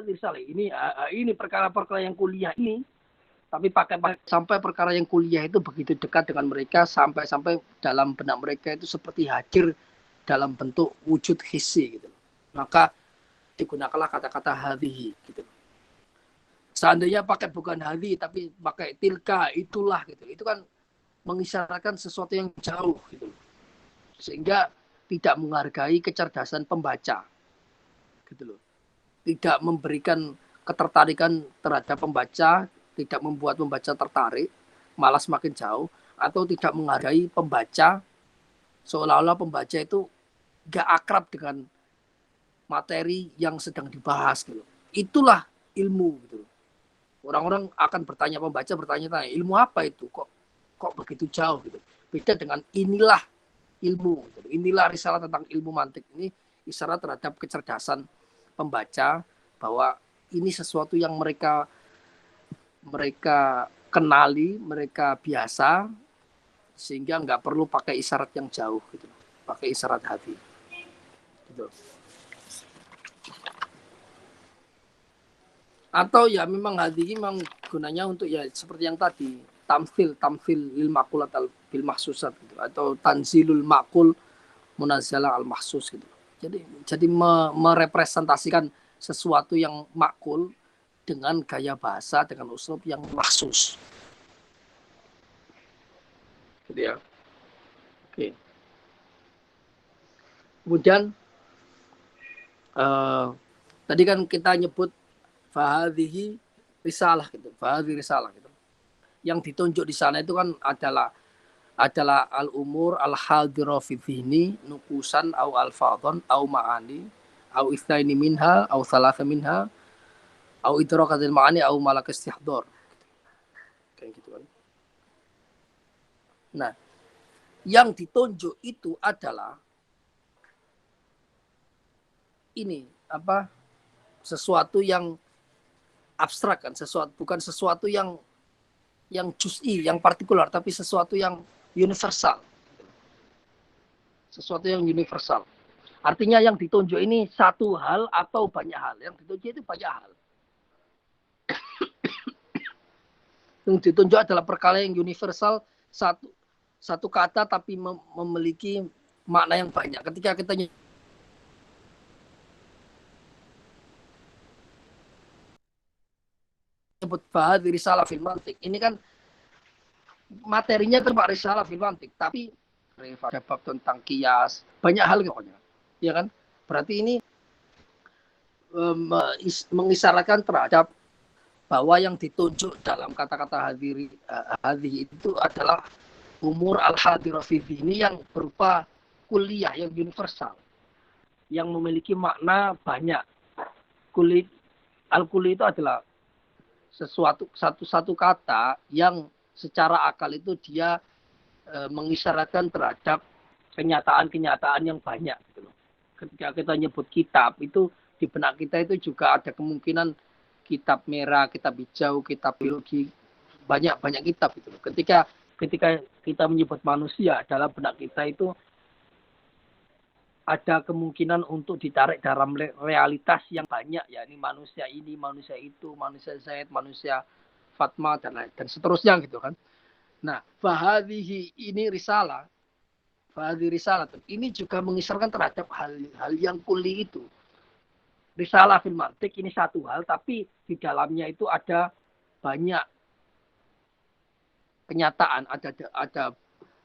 [SPEAKER 1] misalnya ini perkara-perkara yang kuliah ini, tapi pakai sampai perkara yang kuliah itu begitu dekat dengan mereka, sampai dalam benak mereka itu seperti hadir dalam bentuk wujud hissi gitu. Maka digunakanlah kata-kata hadhihi gitu. Seandainya pakai bukan hadhi tapi pakai tilka, itulah gitu. Itu kan mengisyaratkan sesuatu yang jauh gitu. Sehingga tidak menghargai kecerdasan pembaca gitu loh. Tidak memberikan ketertarikan terhadap pembaca, tidak membuat pembaca tertarik, malah semakin jauh, atau tidak menghargai pembaca seolah-olah pembaca itu gak akrab dengan materi yang sedang dibahas gitu. Itulah ilmu gitu. Orang-orang akan bertanya, pembaca bertanya-tanya, ilmu apa itu? Kok begitu jauh gitu. Beda dengan inilah ilmu. Gitu. Inilah risalah tentang ilmu mantik. Ini isyarat terhadap kecerdasan pembaca bahwa ini sesuatu yang mereka kenali, mereka biasa, sehingga nggak perlu pakai isyarat yang jauh gitu. Pakai isyarat hati. Gitu. Atau ya memang hati ini memang gunanya untuk ya seperti yang tadi, tamfil lil maqulat al bil mahsusat gitu, atau tanzilul maqul munazzalah al mahsus gitu. Jadi merepresentasikan sesuatu yang makul dengan gaya bahasa, dengan uslub yang mahsus. Gitu ya. Oke. Kemudian tadi kan kita nyebut fahadhihi risalah gitu, fahadhi risalah gitu. Yang ditunjuk di sana itu kan adalah al-umur al-hadira fi dhihni nukusan au al-fadhan au ma'ani au itsnaini minha au thalatha minha au idrakatil ma'ani au malak istihdar. Kayak gitu kan. Nah, yang ditunjuk itu adalah ini apa? Sesuatu yang abstrak kan, bukan sesuatu yang juz'i, yang partikular, tapi sesuatu yang universal. Sesuatu yang universal. Artinya yang ditunjuk ini satu hal atau banyak hal. Yang ditunjuk itu banyak hal. Yang ditunjuk adalah perkara yang universal, satu kata tapi memiliki makna yang banyak. Ketika kita nyebut bahas risalah fil mantik, ini kan materinya tentang risalah fil mantik, tapi ada bab tentang kias, banyak hal pokoknya. Ya kan? Berarti ini mengisyaratkan terhadap bahwa yang ditunjuk dalam kata-kata hadhi itu adalah umur al-hadirah fi ini yang berupa kuliah yang universal, yang memiliki makna banyak. Al-kuli itu adalah satu kata yang secara akal itu dia mengisyaratkan terhadap kenyataan-kenyataan yang banyak. Gitu. Ketika kita nyebut kitab itu di benak kita itu juga ada kemungkinan kitab merah, kitab hijau, kitab biologi, banyak kitab itu. Ketika kita menyebut manusia dalam benak kita itu ada kemungkinan untuk ditarik dalam realitas yang banyak, ya ini, manusia itu, manusia Zaid, manusia Fatma dan seterusnya gitu kan. Nah, fahadhihi ini risalah. Fahadhi risalah ini juga mengisyaratkan terhadap hal yang kuli itu. Risalah fil mantik ini satu hal, tapi di dalamnya itu ada banyak kenyataan, ada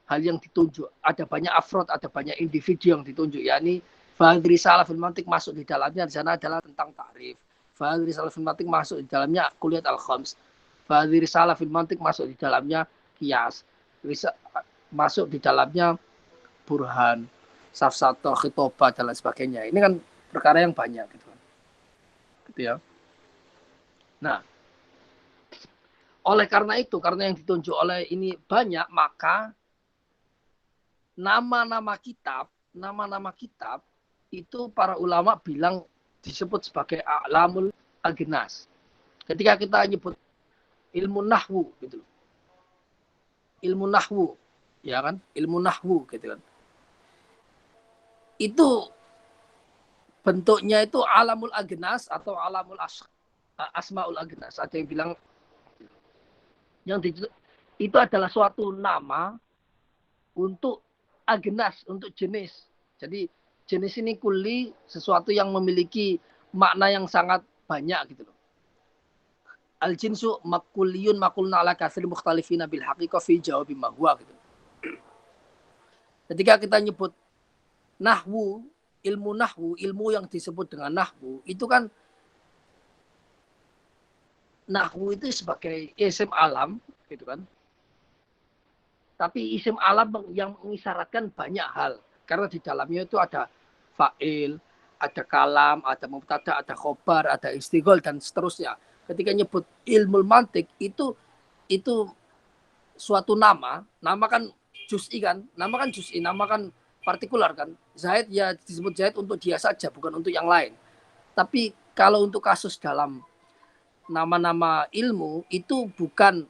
[SPEAKER 1] hal yang ditunjuk, ada banyak afrod, ada banyak individu yang ditunjuk. yakni fahadhi risalah fil mantik masuk di dalamnya, di sana adalah tentang ta'rif. Fahadhi risalah fil mantik masuk di dalamnya kuliat al-khams. Fahadhi risalah fil mantik masuk di dalamnya kias. Masuk di dalamnya burhan, safsatoh, khitobah, dan lain sebagainya. Ini kan perkara yang banyak gitu. Gitu ya. Nah, oleh karena itu, karena yang ditunjuk oleh ini banyak, maka nama-nama kitab itu para ulama bilang disebut sebagai a'lamul agnas. Ketika kita nyebut ilmu nahwu gitu. Ilmu nahwu, ya kan? Ilmu nahwu gitu kan. Itu bentuknya itu alamul agnas atau alamul asmaul agnas. Ada yang bilang itu adalah suatu nama untuk agnas, untuk jenis. Jadi jenis ini kuli, sesuatu yang memiliki makna yang sangat banyak gitu loh. Al jinsu makuliyun makulna ala katsir mukhtalifina bil haqiqah fi jawabi ma huwa gitu. Ketika kita nyebut nahwu, ilmu yang disebut dengan nahwu itu kan nahwu itu sebagai isim alam gitu kan. Tapi isim alam yang mengisyaratkan banyak hal karena di dalamnya itu ada fa'il, ada kalam, ada mubtada, ada khobar, ada istighol dan seterusnya. Ketika nyebut ilmu mantik itu suatu nama kan juz'i kan, nama kan partikular kan. Zaid ya disebut Zaid untuk dia saja, bukan untuk yang lain. Tapi kalau untuk kasus dalam nama-nama ilmu itu bukan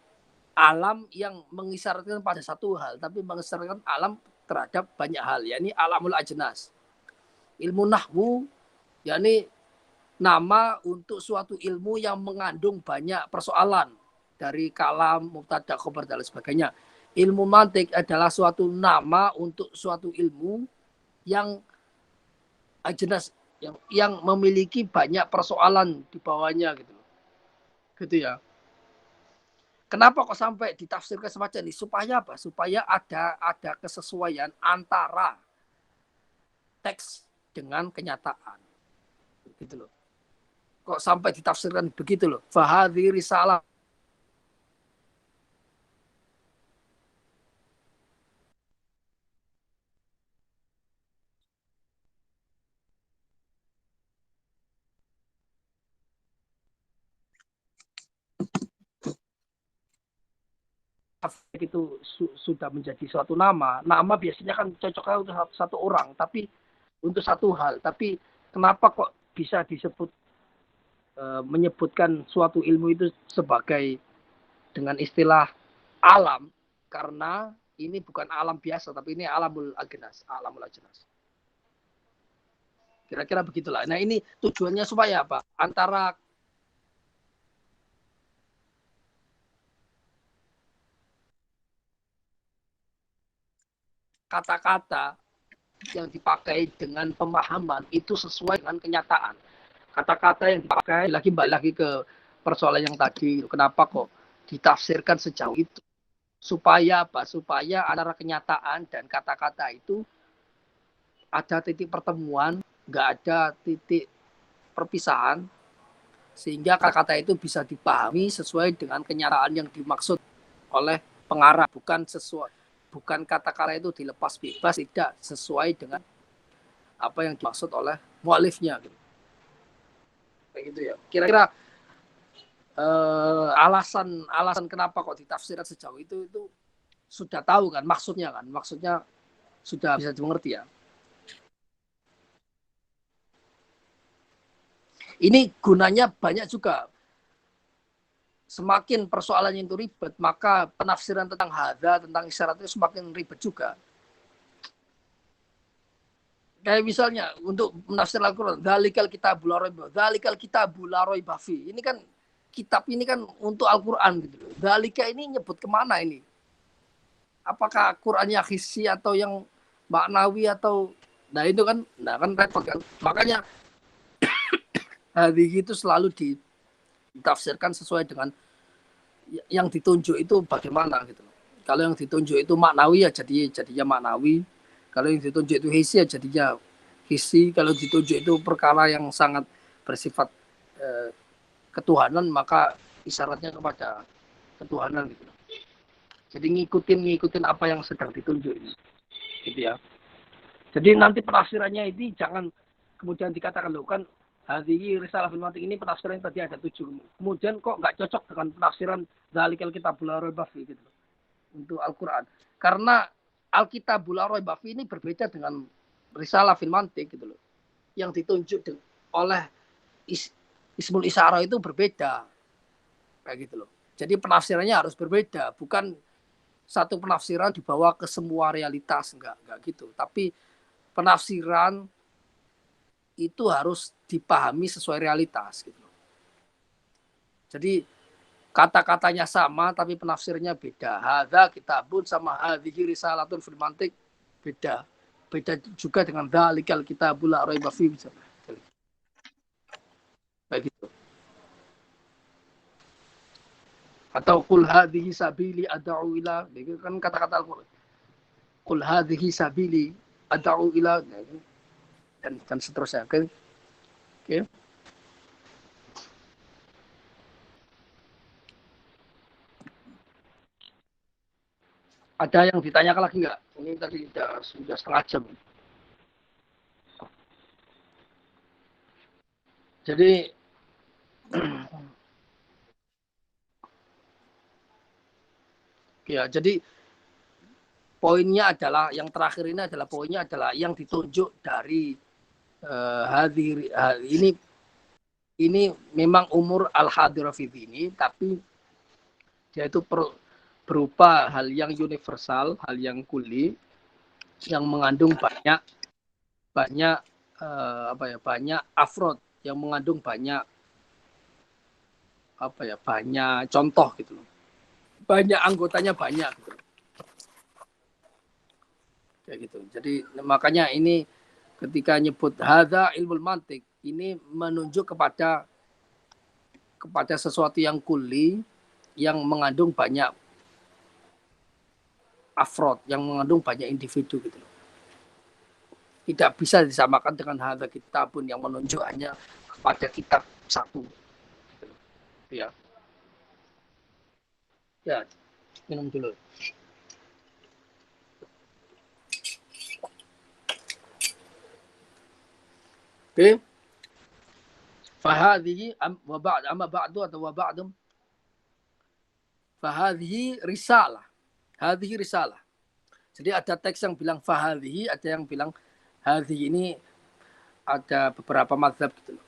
[SPEAKER 1] alam yang mengisyaratkan pada satu hal, tapi mengisyaratkan alam terhadap banyak hal, yakni alamul ajnas. Ilmu nahwu yakni nama untuk suatu ilmu yang mengandung banyak persoalan dari kalam, mubtada, khobar dan lain sebagainya. Ilmu mantik adalah suatu nama untuk suatu ilmu yang ajnas, yang memiliki banyak persoalan di bawahnya gitu. Gitu ya. Kenapa kok sampai ditafsirkan semacam ini? Supaya apa? Supaya ada kesesuaian antara teks dengan kenyataan. Gitu loh. Kok sampai ditafsirkan begitu loh. Fahadhi risalah. Itu sudah menjadi suatu nama. Nama biasanya kan cocoknya untuk satu orang, tapi untuk satu hal. Tapi kenapa kok bisa disebut menyebutkan suatu ilmu itu sebagai dengan istilah alam? Karena ini bukan alam biasa, tapi ini alamul ajnas. Kira-kira begitulah. Nah ini tujuannya supaya apa? Antara kata-kata yang dipakai dengan pemahaman itu sesuai dengan kenyataan. Kata-kata yang dipakai balik lagi ke persoalan yang tadi, kenapa kok ditafsirkan sejauh itu? Supaya apa? Supaya antara kenyataan dan kata-kata itu ada titik pertemuan, nggak ada titik perpisahan, sehingga kata-kata itu bisa dipahami sesuai dengan kenyataan yang dimaksud oleh pengarang, bukan kata-kata itu dilepas bebas, tidak sesuai dengan apa yang dimaksud oleh mualifnya gitu. Kayak gitu ya. Kira-kira alasan kenapa kok ditafsirkan sejauh itu sudah tahu kan maksudnya sudah bisa dimengerti ya. Ini gunanya banyak juga. Semakin persoalannya itu ribet, maka penafsiran tentang hadza, tentang isyarat itu semakin ribet juga. Kayak misalnya untuk menafsir Al-Quran, Dzalikal kitabul la raiba fi. Ini kan kitab ini kan untuk Al-Quran gitu. Dzalika ini nyebut kemana ini? Apakah Qurannya hissi atau yang maknawi atau nah itu kan repot kan. Makanya hadis itu selalu ditafsirkan sesuai dengan yang ditunjuk itu bagaimana gitu. Kalau yang ditunjuk itu maknawi ya jadinya maknawi. Kalau yang ditunjuk itu hissi ya jadinya hissi. Kalau ditunjuk itu perkara yang sangat bersifat ketuhanan, maka isyaratnya kepada ketuhanan gitu. Jadi ngikutin apa yang sedang ditunjuk ini. Gitu ya. Jadi nanti penafsirannya ini jangan kemudian dikatakan loh kan hadhihi risalah fil mantiq ini penafsiran tadi ada 7. Kemudian kok nggak cocok dengan penafsiran Dzalikal kitabul la raiba fi gitu untuk Al-Qur'an. Karena Al-Kitabul la raiba fi ini berbeda dengan risalah fil mantiq gitu loh. Yang ditunjuk oleh ismul isyarah itu berbeda. Kayak gitu loh. Jadi penafsirannya harus berbeda, bukan satu penafsiran dibawa ke semua realitas, enggak gitu. Tapi penafsiran itu harus dipahami sesuai realitas gitu. Jadi kata-katanya sama tapi penafsirnya beda. Hadza kitabun sama hadhihi risalatun fil mantiq beda. Beda juga dengan dzalikal kitabul la raiba fi. Atau qul hadhihi sabili ad'u ila, itu kan kata-kata Al-Qur'an. Qul hadhihi sabili ad'u ila, dan seterusnya. Oke. Oke. Ada yang ditanyakan lagi nggak? Ini tadi sudah setengah jam. Jadi ya, jadi poinnya adalah yang terakhir ini adalah poinnya adalah yang ditunjuk dari hadir ini memang umur al-hadirah fi ini, tapi dia itu berupa hal yang universal, hal yang kuli, yang mengandung banyak banyak afrod, yang mengandung banyak banyak contoh gitu loh. Banyak anggotanya banyak gitu. Kayak gitu. Jadi makanya ini ketika nyebut hadza ilmul mantik, ini menunjuk kepada sesuatu yang kuli, yang mengandung banyak afrod, yang mengandung banyak individu gitu loh. Tidak bisa disamakan dengan hadza kitabun yang menunjuk hanya kepada kitab satu. Ya. Ya, minum dulu. Oke. Fahadhihi wa ba'd amma ba'du atau wa ba'dum. Fahadhihi risalah. Hadhihi risalah. Jadi ada teks yang bilang fahadhihi, ada yang bilang hadhihi. Ini ada beberapa mazhab gitu loh.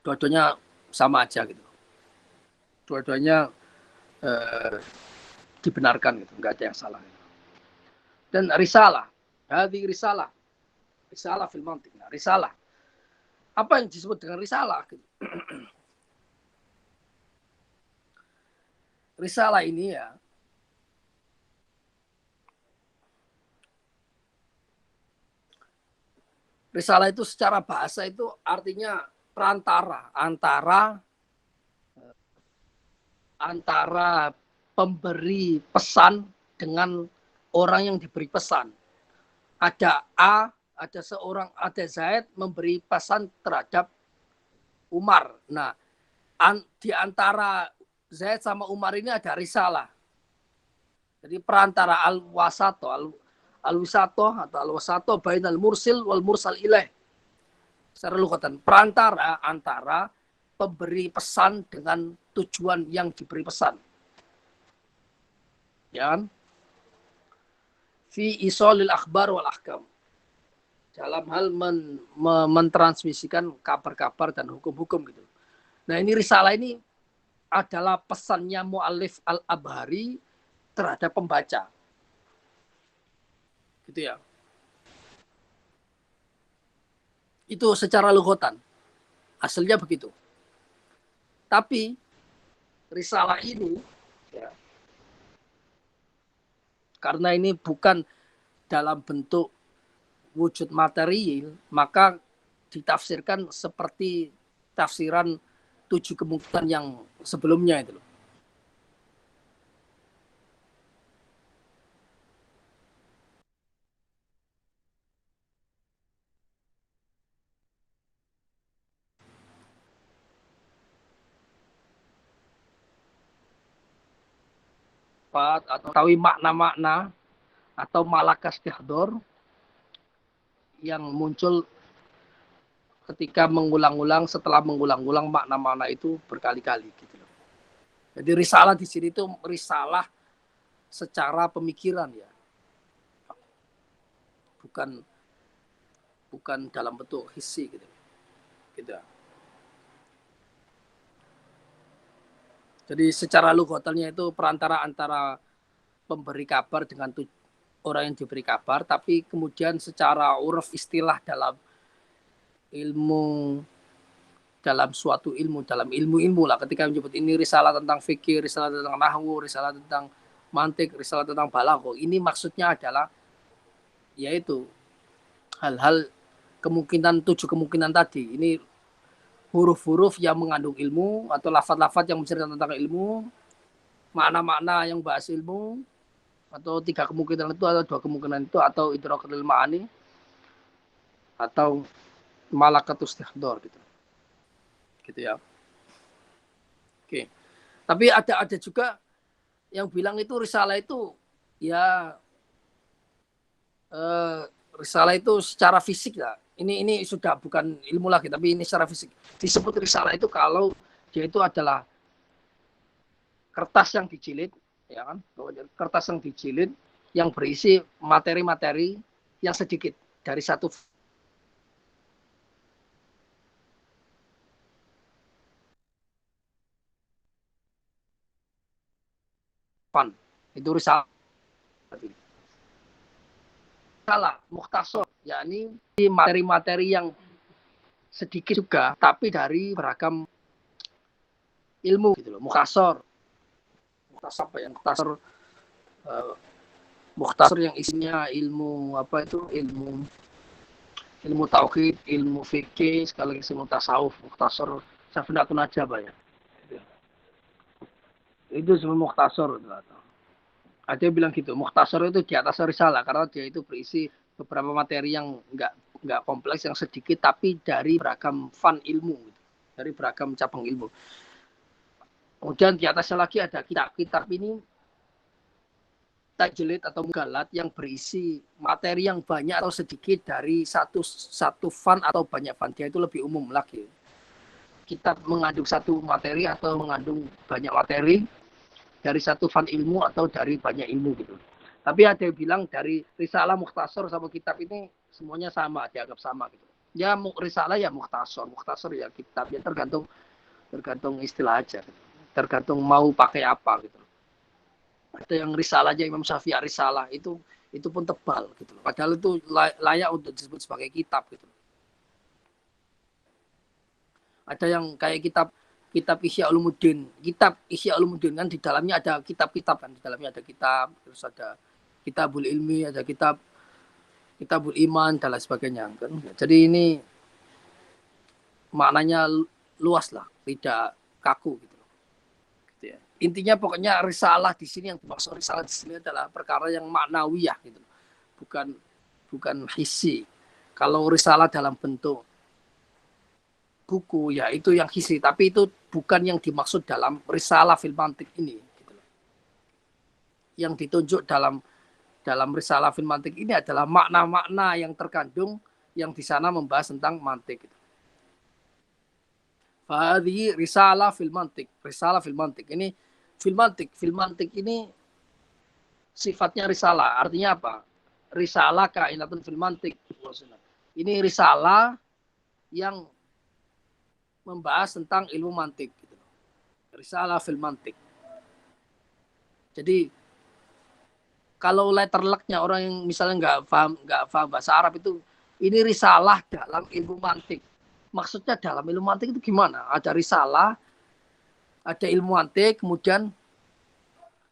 [SPEAKER 1] Dua-duanya sama aja gitu. Dua-duanya dibenarkan gitu, enggak ada yang salah. Dan risalah, hadhihi risalah. Risalah fil mantiq. Nah, risalah. Apa yang disebut dengan risalah? Risalah ini ya, risalah itu secara bahasa itu artinya perantara antara pemberi pesan dengan orang yang diberi pesan. Ada A, ada Zaid memberi pesan terhadap Umar. Nah, di antara Zaid sama Umar ini ada risalah. Jadi perantara al-wasato atau al-wasato bainal mursil wal mursal ilaih. Secara lughatan, perantara antara pemberi pesan dengan tujuan yang diberi pesan. Ya kan? Fi isolil akhbar wal ahkam. Dalam hal mentransmisikan kabar-kabar dan hukum-hukum gitu. Nah, ini risalah ini adalah pesannya mu'allif al-Abhari terhadap pembaca. Gitu ya. Itu secara lughatan. Hasilnya begitu. Tapi risalah ini ya, karena ini bukan dalam bentuk wujud material, maka ditafsirkan seperti tafsiran 7 kemungkinan yang sebelumnya itu loh. Atau tahu makna-makna atau malakas istihdor yang muncul ketika setelah mengulang-ulang makna-makna itu berkali-kali gitu loh. Jadi risalah di sini itu risalah secara pemikiran ya. Bukan dalam bentuk hissi gitu. Gitu. Jadi secara lughatannya itu perantara antara pemberi kabar dengan orang yang diberi kabar, tapi kemudian secara uruf istilah dalam suatu ilmu, dalam ilmu lah, ketika menyebut ini risalah tentang fikih, risalah tentang nahwu, risalah tentang mantik, risalah tentang balaghah, ini maksudnya adalah yaitu hal-hal 7 kemungkinan tadi. Ini huruf-huruf yang mengandung ilmu atau lafaz-lafaz yang menceritakan tentang ilmu, makna-makna yang bahas ilmu, atau 3 kemungkinan itu atau 2 kemungkinan itu, atau idrokatul ma'ani atau malakatus istihdar gitu. Gitu ya. Oke. Tapi ada juga yang bilang itu risalah itu ya risalah itu secara fisik ya. Ini sudah bukan ilmu lagi, tapi ini secara fisik. Disebut risalah itu kalau dia itu adalah kertas yang dijilid, ya kan? Kertas yang dijilid yang berisi materi-materi yang sedikit dari satu fan. Itu risalah. Risalah mukhtasar, yakni materi-materi yang sedikit juga, tapi dari beragam ilmu gitu loh. Mukhtasar apa yang mukhtasar yang isinya ilmu apa itu, ilmu tauhid, ilmu fikih, sekaligus ilmu tasawuf. Mukhtasar Safinatun Najah ya. Itu semua mukhtasar. Ada yang bilang gitu, mukhtasar itu di atas risalah karena dia itu berisi beberapa materi yang enggak kompleks, yang sedikit tapi dari beragam fan ilmu, dari beragam cabang ilmu. Kemudian di atasnya lagi ada kitab-kitab ini tajlid atau mugalat yang berisi materi yang banyak atau sedikit dari satu fan atau banyak fan. Dia itu lebih umum lagi. Kitab mengandung satu materi atau mengandung banyak materi dari satu fan ilmu atau dari banyak ilmu gitu. Tapi ada yang bilang dari risalah mukhtasar sama kitab ini semuanya sama, dianggap sama gitu. Ya risalah ya mukhtasar ya kitab, ya tergantung istilah aja. Tergantung mau pakai apa gitu. Ada yang risalah aja, Imam Syafi'i risalah itu pun tebal gitu. Padahal itu layak untuk disebut sebagai kitab gitu. Ada yang kayak kitab Ihya Ulumuddin. Kitab Ihya Ulumuddin kan di dalamnya ada kitab-kitab kan, di dalamnya ada kitab, terus ada Kitabul Ilmi, ada Kitabul Iman dan lain sebagainya kan. Jadi ini maknanya luas lah, tidak kaku gitu. Gitu ya. Intinya pokoknya risalah di sini, yang dimaksud risalah di sini adalah perkara yang maknawiyah gitu. Bukan hissi. Kalau risalah dalam bentuk buku ya itu yang hissi, tapi itu bukan yang dimaksud dalam risalah fil mantiq ini gitu. Yang ditunjuk dalam risalah fil mantiq ini adalah makna-makna yang terkandung yang di sana membahas tentang mantiq gitu. Fahadhi risalah fil mantiq. Risalah fil mantiq ini fil mantiq ini sifatnya risalah. Artinya apa? Risalah kainatun fil mantiq. Ini risalah yang membahas tentang ilmu mantiq gitu. Risalah fil mantiq. Jadi kalau letter luck-nya orang yang misalnya nggak paham bahasa Arab itu, ini risalah dalam ilmu mantiq. Maksudnya dalam ilmu mantiq itu gimana? Ada risalah, ada ilmu mantiq, kemudian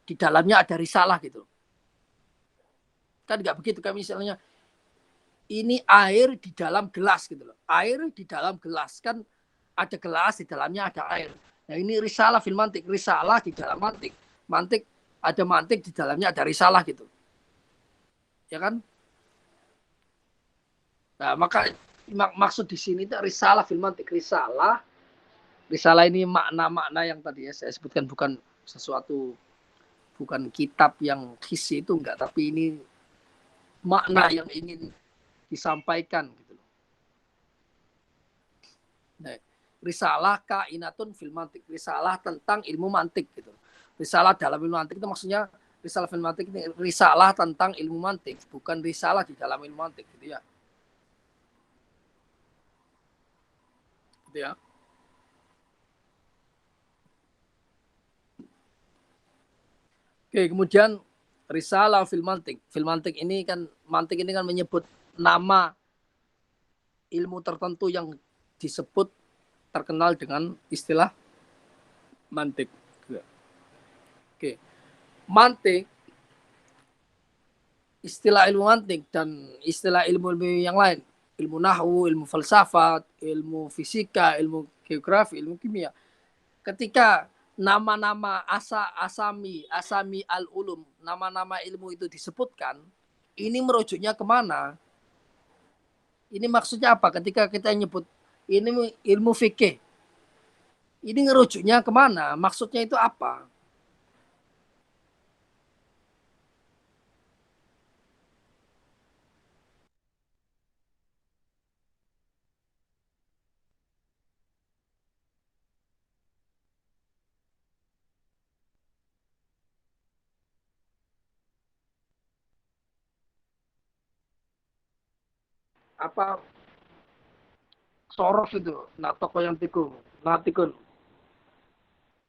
[SPEAKER 1] di dalamnya ada risalah gitu. Kan nggak begitu kan, misalnya ini air di dalam gelas gitu loh. Air di dalam gelas, kan ada gelas di dalamnya ada air. Nah ini risalah fil mantiq, risalah di dalam mantiq. Mantiq ada mantiq, di dalamnya ada risalah gitu. Ya kan? Nah, maka maksud di sini itu risalah fil mantiq, risalah ini makna-makna yang tadi ya saya sebutkan, bukan kitab yang hissi itu enggak, tapi ini makna yang ingin disampaikan gitu loh. Nah, risalah kainatun fil mantiq, risalah tentang ilmu mantiq gitu. Risalah dalam ilmu mantiq itu maksudnya risalah fil mantiq ini risalah tentang ilmu mantiq, bukan risalah di dalam ilmu mantiq gitu ya. Gitu ya. Oke, kemudian risalah fil mantiq. Fil mantiq ini kan menyebut nama ilmu tertentu yang disebut terkenal dengan istilah mantiq. Oke. Mantiq, istilah ilmu mantiq dan istilah ilmu yang lain ilmu nahwu, ilmu falsafat, ilmu fisika, ilmu geografi, ilmu kimia. Ketika nama-nama asami al-ulum, nama-nama ilmu itu disebutkan, ini merujuknya kemana? Ini maksudnya apa? Ketika kita nyebut ini ilmu fikih, ini ngerujuknya kemana? Maksudnya itu apa? Apa Soros itu? Nah, toko yang tikung, natikun.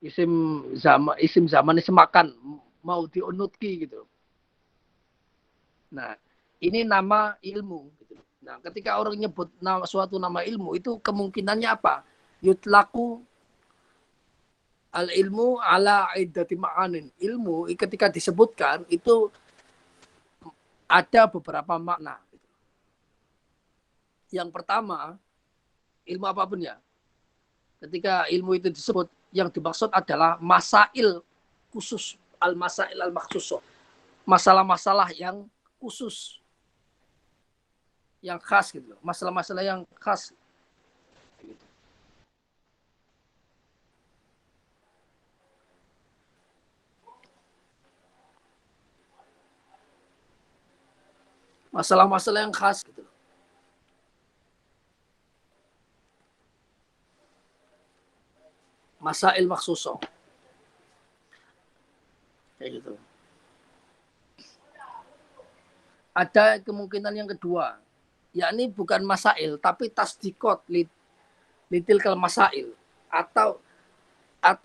[SPEAKER 1] Isim zaman isim makan mau diunutki gitu. Nah, ini nama ilmu gitu. Nah, ketika orang nyebut suatu nama ilmu itu kemungkinannya apa? Yutlaku al ilmu ala iddati ma'anin. Ilmu ketika disebutkan itu ada beberapa makna. Yang pertama, ilmu apapun ya. Ketika ilmu itu disebut, yang dimaksud adalah masail khusus, al-masail al-makhsusoh. Masalah-masalah yang khusus, yang khas gitu. Masalah-masalah yang khas. Masalah-masalah yang khas gitu. Masail makhsusoh. Kayak gitu. Ada kemungkinan yang kedua, yakni bukan masail tapi tasdikot litil kal masail atau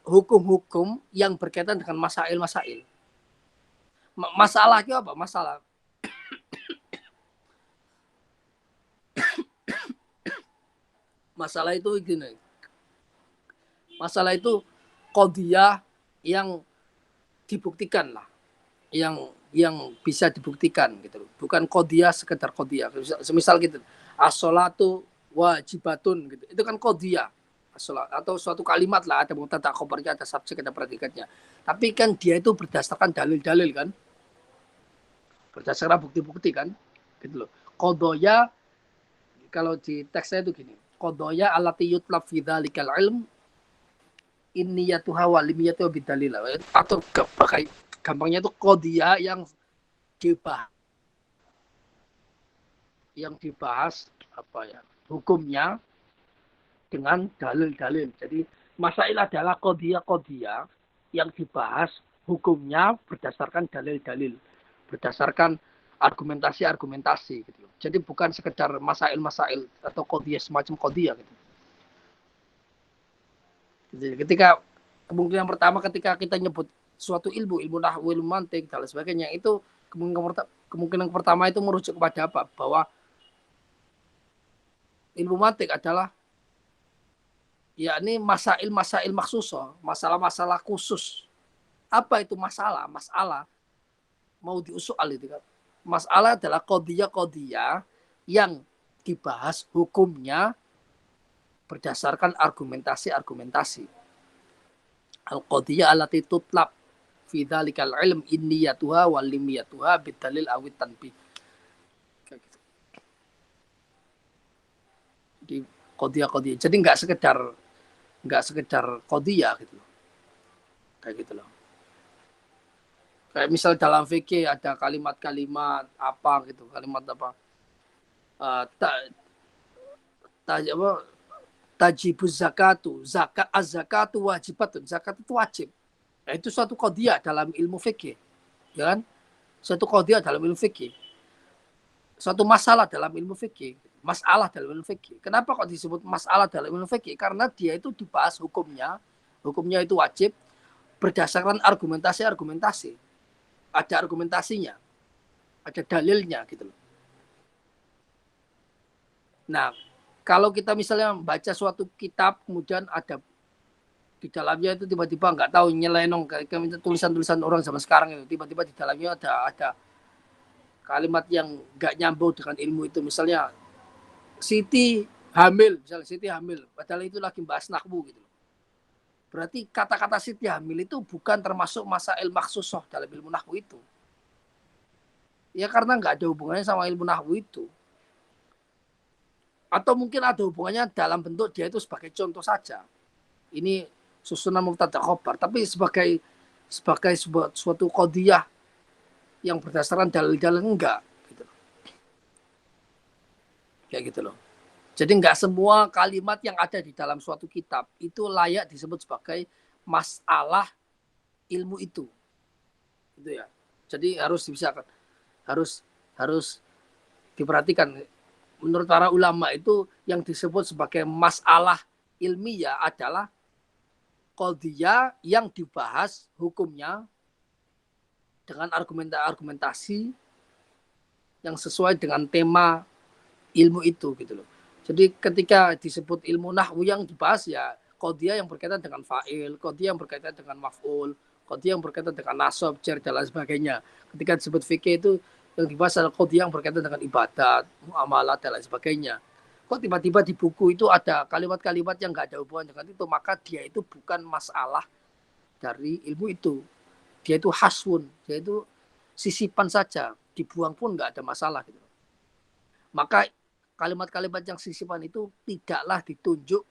[SPEAKER 1] hukum-hukum yang berkaitan dengan masail-masail. Masalah itu apa? Masalah itu gini. Masalah itu qadiyah yang dibuktikan lah, yang bisa dibuktikan gitu loh. Bukan qadiyah sekedar qadiyah. Semisal gitu, as-sholatu wajibatun gitu. Itu kan qadiyah. As-sholat atau suatu kalimat lah, ada mubtada khobarnya, ada subjek, ada predikatnya. Tapi kan dia itu berdasarkan dalil-dalil kan. Berdasarkan bukti-bukti kan. Gitu loh. Qadaya kalau di teksnya itu gini. Qadaya allati yutlab fi dzalikal ilm inniyatuha wa limiyatuha bidalil. Atau gampangnya itu qadiyah yang dibahas apa ya, hukumnya dengan dalil-dalil. Jadi masail adalah qadiyah yang dibahas hukumnya berdasarkan dalil-dalil, berdasarkan argumentasi gitu. Jadi bukan sekedar masail atau qadiyah semacam qadiyah gitu. Jadi ketika kemungkinan pertama ketika kita nyebut suatu ilmu nahwu, ilmu mantik dan sebagainya, itu kemungkinan pertama itu merujuk kepada apa? Bahwa ilmu mantik adalah yakni masail maksusoh, masalah-masalah khusus. Apa itu masalah? Masalah mau diusul itu kan. Masalah adalah qadiyah yang dibahas hukumnya berdasarkan argumentasi. Al-qadiyah allati tutlab fi dzalikal ilm inniyatuha wal limiyatuha bidalil awit tanbih. Di qadiyah. Jadi enggak sekedar qadiyah gitu loh. Kayak gitu loh. Kayak misal dalam fikih ada kalimat-kalimat apa gitu, kalimat apa? Tajibuz zakatu, az-zakatu wajibatun. Zakat itu wajib. Nah, itu suatu qadiyah dalam ilmu fikih. Ya kan? Suatu qadiyah dalam ilmu fikih. Suatu masalah dalam ilmu fikih. Masalah dalam ilmu fikih. Kenapa kok disebut masalah dalam ilmu fikih? Karena dia itu dibahas hukumnya. Hukumnya itu wajib berdasarkan argumentasi. Ada argumentasinya. Ada dalilnya gitu loh. Nah, kalau kita misalnya membaca suatu kitab, kemudian ada di dalamnya itu tiba-tiba nggak tahu nyelenong kayak tulisan-tulisan orang zaman sekarang itu, tiba-tiba di dalamnya ada kalimat yang nggak nyambung dengan ilmu itu, misalnya Siti hamil, misalnya Siti hamil, padahal itu lagi bahas nahwu gitu. Berarti kata-kata Siti hamil itu bukan termasuk masail maksusoh dalam ilmu nahwu itu. Ya karena nggak ada hubungannya sama ilmu nahwu itu. Atau mungkin ada hubungannya dalam bentuk dia itu sebagai contoh saja. Ini susunan mubtada khobar, tapi sebagai suatu qadiyah yang berdasarkan dalil-dalil enggak gitu. Kayak gitu loh. Jadi enggak semua kalimat yang ada di dalam suatu kitab itu layak disebut sebagai masalah ilmu itu. Gitu ya. Jadi harus dipisahkan. Harus diperhatikan. Menurut para ulama itu yang disebut sebagai masalah ilmiah adalah qadiyah yang dibahas hukumnya dengan argumentasi yang sesuai dengan tema ilmu itu gitu loh. Jadi ketika disebut ilmu nahwu yang dibahas ya qadiyah yang berkaitan dengan fa'il, qadiyah yang berkaitan dengan maf'ul, qadiyah yang berkaitan dengan nasab, jar dan lain sebagainya. Ketika disebut fikih itu yang dibahas adalah qadiyah yang berkaitan dengan ibadat, muamalah dan lain sebagainya. Kok tiba-tiba di buku itu ada kalimat-kalimat yang nggak ada hubungan dengan itu, maka dia itu bukan masalah dari ilmu itu. Dia itu haswun, dia itu sisipan saja, dibuang pun nggak ada masalah gitu. Maka kalimat-kalimat yang sisipan itu tidaklah ditunjuk,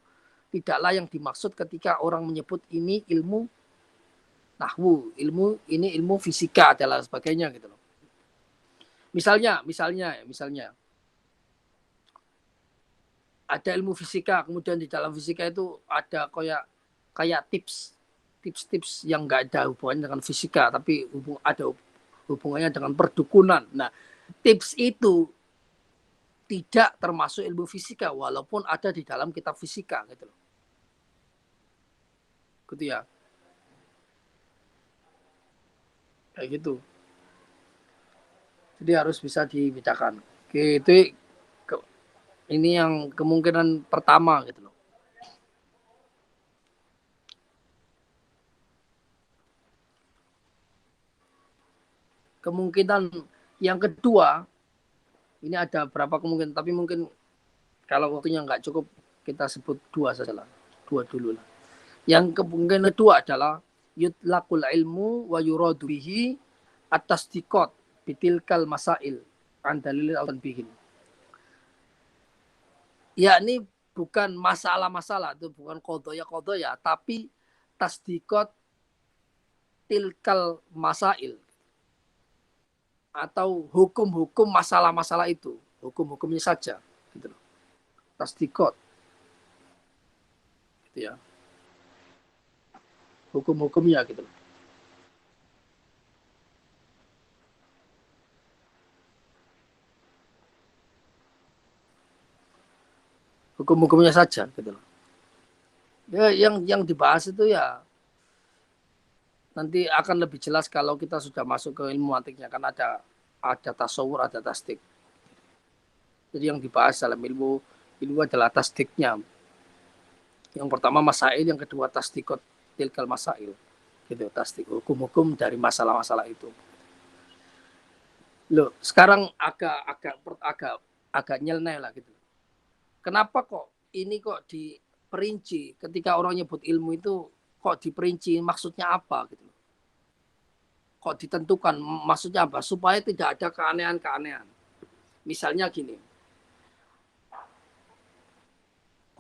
[SPEAKER 1] tidaklah yang dimaksud ketika orang menyebut ini ilmu nahwu, ini ilmu fisika dan lain sebagainya gitu loh. Misalnya ada ilmu fisika, kemudian di dalam fisika itu ada kayak tips yang nggak ada hubungannya dengan fisika, tapi ada hubungannya dengan perdukunan. Nah, tips itu tidak termasuk ilmu fisika walaupun ada di dalam kitab fisika gitu loh. Gitu ya. Kayak gitu. Jadi harus bisa dibedakan. Oke, itu ini yang kemungkinan pertama gitu loh. Kemungkinan yang kedua, ini ada berapa kemungkinan, tapi mungkin kalau waktunya nggak cukup kita sebut dua saja lah, dua dulu lah. Yang kemungkinan kedua adalah yutlaqul ilmu wa yuradu bihi atas dikot bitilkal masail andalil bihin. Ya ini bukan masalah-masalah, itu bukan kodoya, tapi tasdikot tilkal masail atau hukum-hukum masalah-masalah itu, hukum-hukumnya saja gitu loh. Tasdikot gitu ya, hukum-hukumnya gitu loh. Hukum-hukumnya saja gitu loh. Ya, yang dibahas itu ya nanti akan lebih jelas kalau kita sudah masuk ke ilmu mantiknya, kan ada tasawur, ada tasdik. Jadi yang dibahas dalam ilmu adalah tasdiknya. Yang pertama masail, yang kedua tasdikot tilkal masail. Gitu, tasdik hukum-hukum dari masalah-masalah itu. Loh, sekarang agak nyeleneh lah gitu. Kenapa kok ini kok diperinci ketika orang nyebut ilmu itu kok diperinci maksudnya apa gitu. Kok ditentukan maksudnya apa supaya tidak ada keanehan-keanehan. Misalnya gini.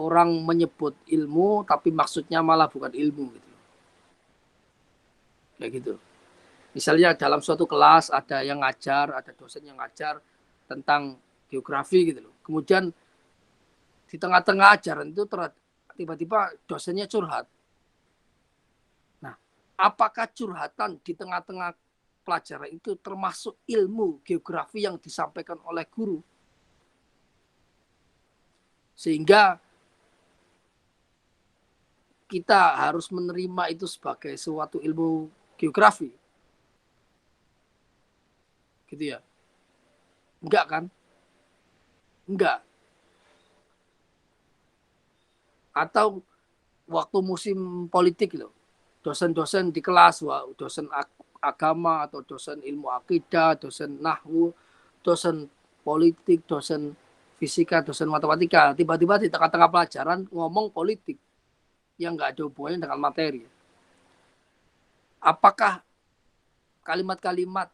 [SPEAKER 1] Orang menyebut ilmu tapi maksudnya malah bukan ilmu gitu. Kayak gitu. Misalnya dalam suatu kelas ada yang ngajar, ada dosen yang ngajar tentang geografi gitu loh. Kemudian di tengah-tengah ajaran itu tiba-tiba dosennya curhat. Nah, apakah curhatan di tengah-tengah pelajaran itu termasuk ilmu geografi yang disampaikan oleh guru? Sehingga kita harus menerima itu sebagai suatu ilmu geografi. Gitu ya. Enggak kan? Enggak. Atau waktu musim politik loh. Dosen-dosen di kelas, dosen agama atau dosen ilmu akidah, dosen nahwu, dosen politik, dosen fisika, dosen matematika, tiba-tiba di tengah-tengah pelajaran ngomong politik yang nggak ada hubungannya dengan materi. Apakah kalimat-kalimat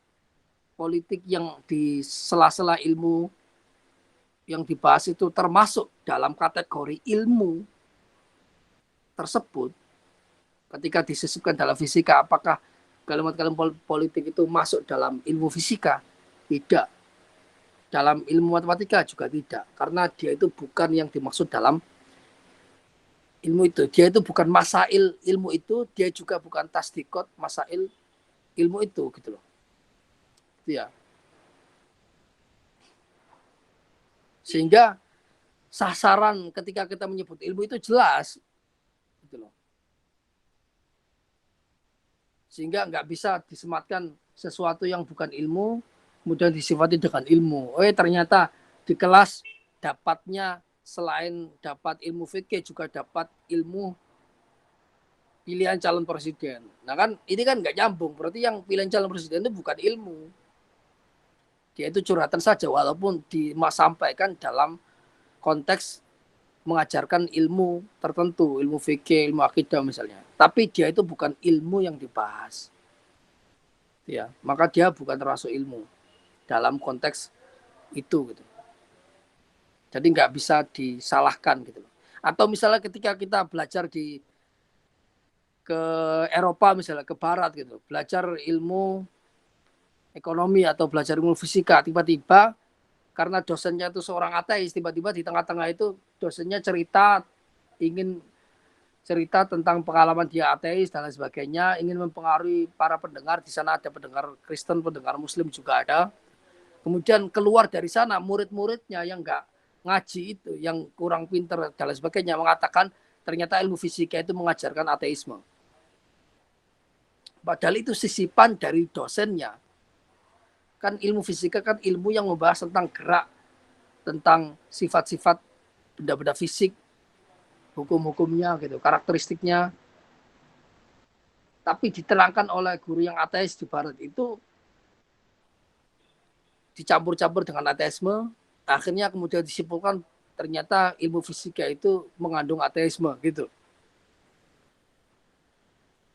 [SPEAKER 1] politik yang di sela-sela ilmu yang dibahas itu termasuk dalam kategori ilmu tersebut? Ketika disisipkan dalam fisika, apakah kalimat-kalimat politik itu masuk dalam ilmu fisika? Tidak. Dalam ilmu matematika juga tidak, karena dia itu bukan yang dimaksud dalam ilmu itu. Dia itu bukan masail ilmu itu, dia juga bukan tasdikot masail ilmu itu, gitu loh. Ya. Sehingga sasaran ketika kita menyebut ilmu itu jelas, gitu loh. Sehingga nggak bisa disematkan sesuatu yang bukan ilmu kemudian disifati dengan ilmu. Ternyata di kelas dapatnya selain dapat ilmu fikih juga dapat ilmu pilihan calon presiden. Nah kan ini kan nggak nyambung. Berarti yang pilihan calon presiden itu bukan ilmu. Dia itu curhatan saja walaupun disampaikan dalam konteks mengajarkan ilmu tertentu, ilmu fikih, ilmu akidah misalnya. Tapi dia itu bukan ilmu yang dibahas. Ya, maka dia bukan termasuk ilmu dalam konteks itu gitu. Jadi nggak bisa disalahkan gitu. Atau misalnya ketika kita belajar ke Eropa misalnya, ke Barat gitu, belajar ilmu ekonomi atau belajar ilmu fisika, tiba-tiba karena dosennya itu seorang ateis, tiba-tiba di tengah-tengah itu dosennya ingin cerita tentang pengalaman dia ateis dan lain sebagainya, ingin mempengaruhi para pendengar. Di sana ada pendengar Kristen, pendengar Muslim juga ada. Kemudian keluar dari sana murid-muridnya yang nggak ngaji itu, yang kurang pinter dan lain sebagainya, mengatakan ternyata ilmu fisika itu mengajarkan ateisme. Padahal itu sisipan dari dosennya. Kan ilmu fisika kan ilmu yang membahas tentang gerak, tentang sifat-sifat benda-benda fisik, hukum-hukumnya gitu, karakteristiknya. Tapi diterangkan oleh guru yang ateis di Barat itu dicampur-campur dengan ateisme, akhirnya kemudian disimpulkan ternyata ilmu fisika itu mengandung ateisme gitu.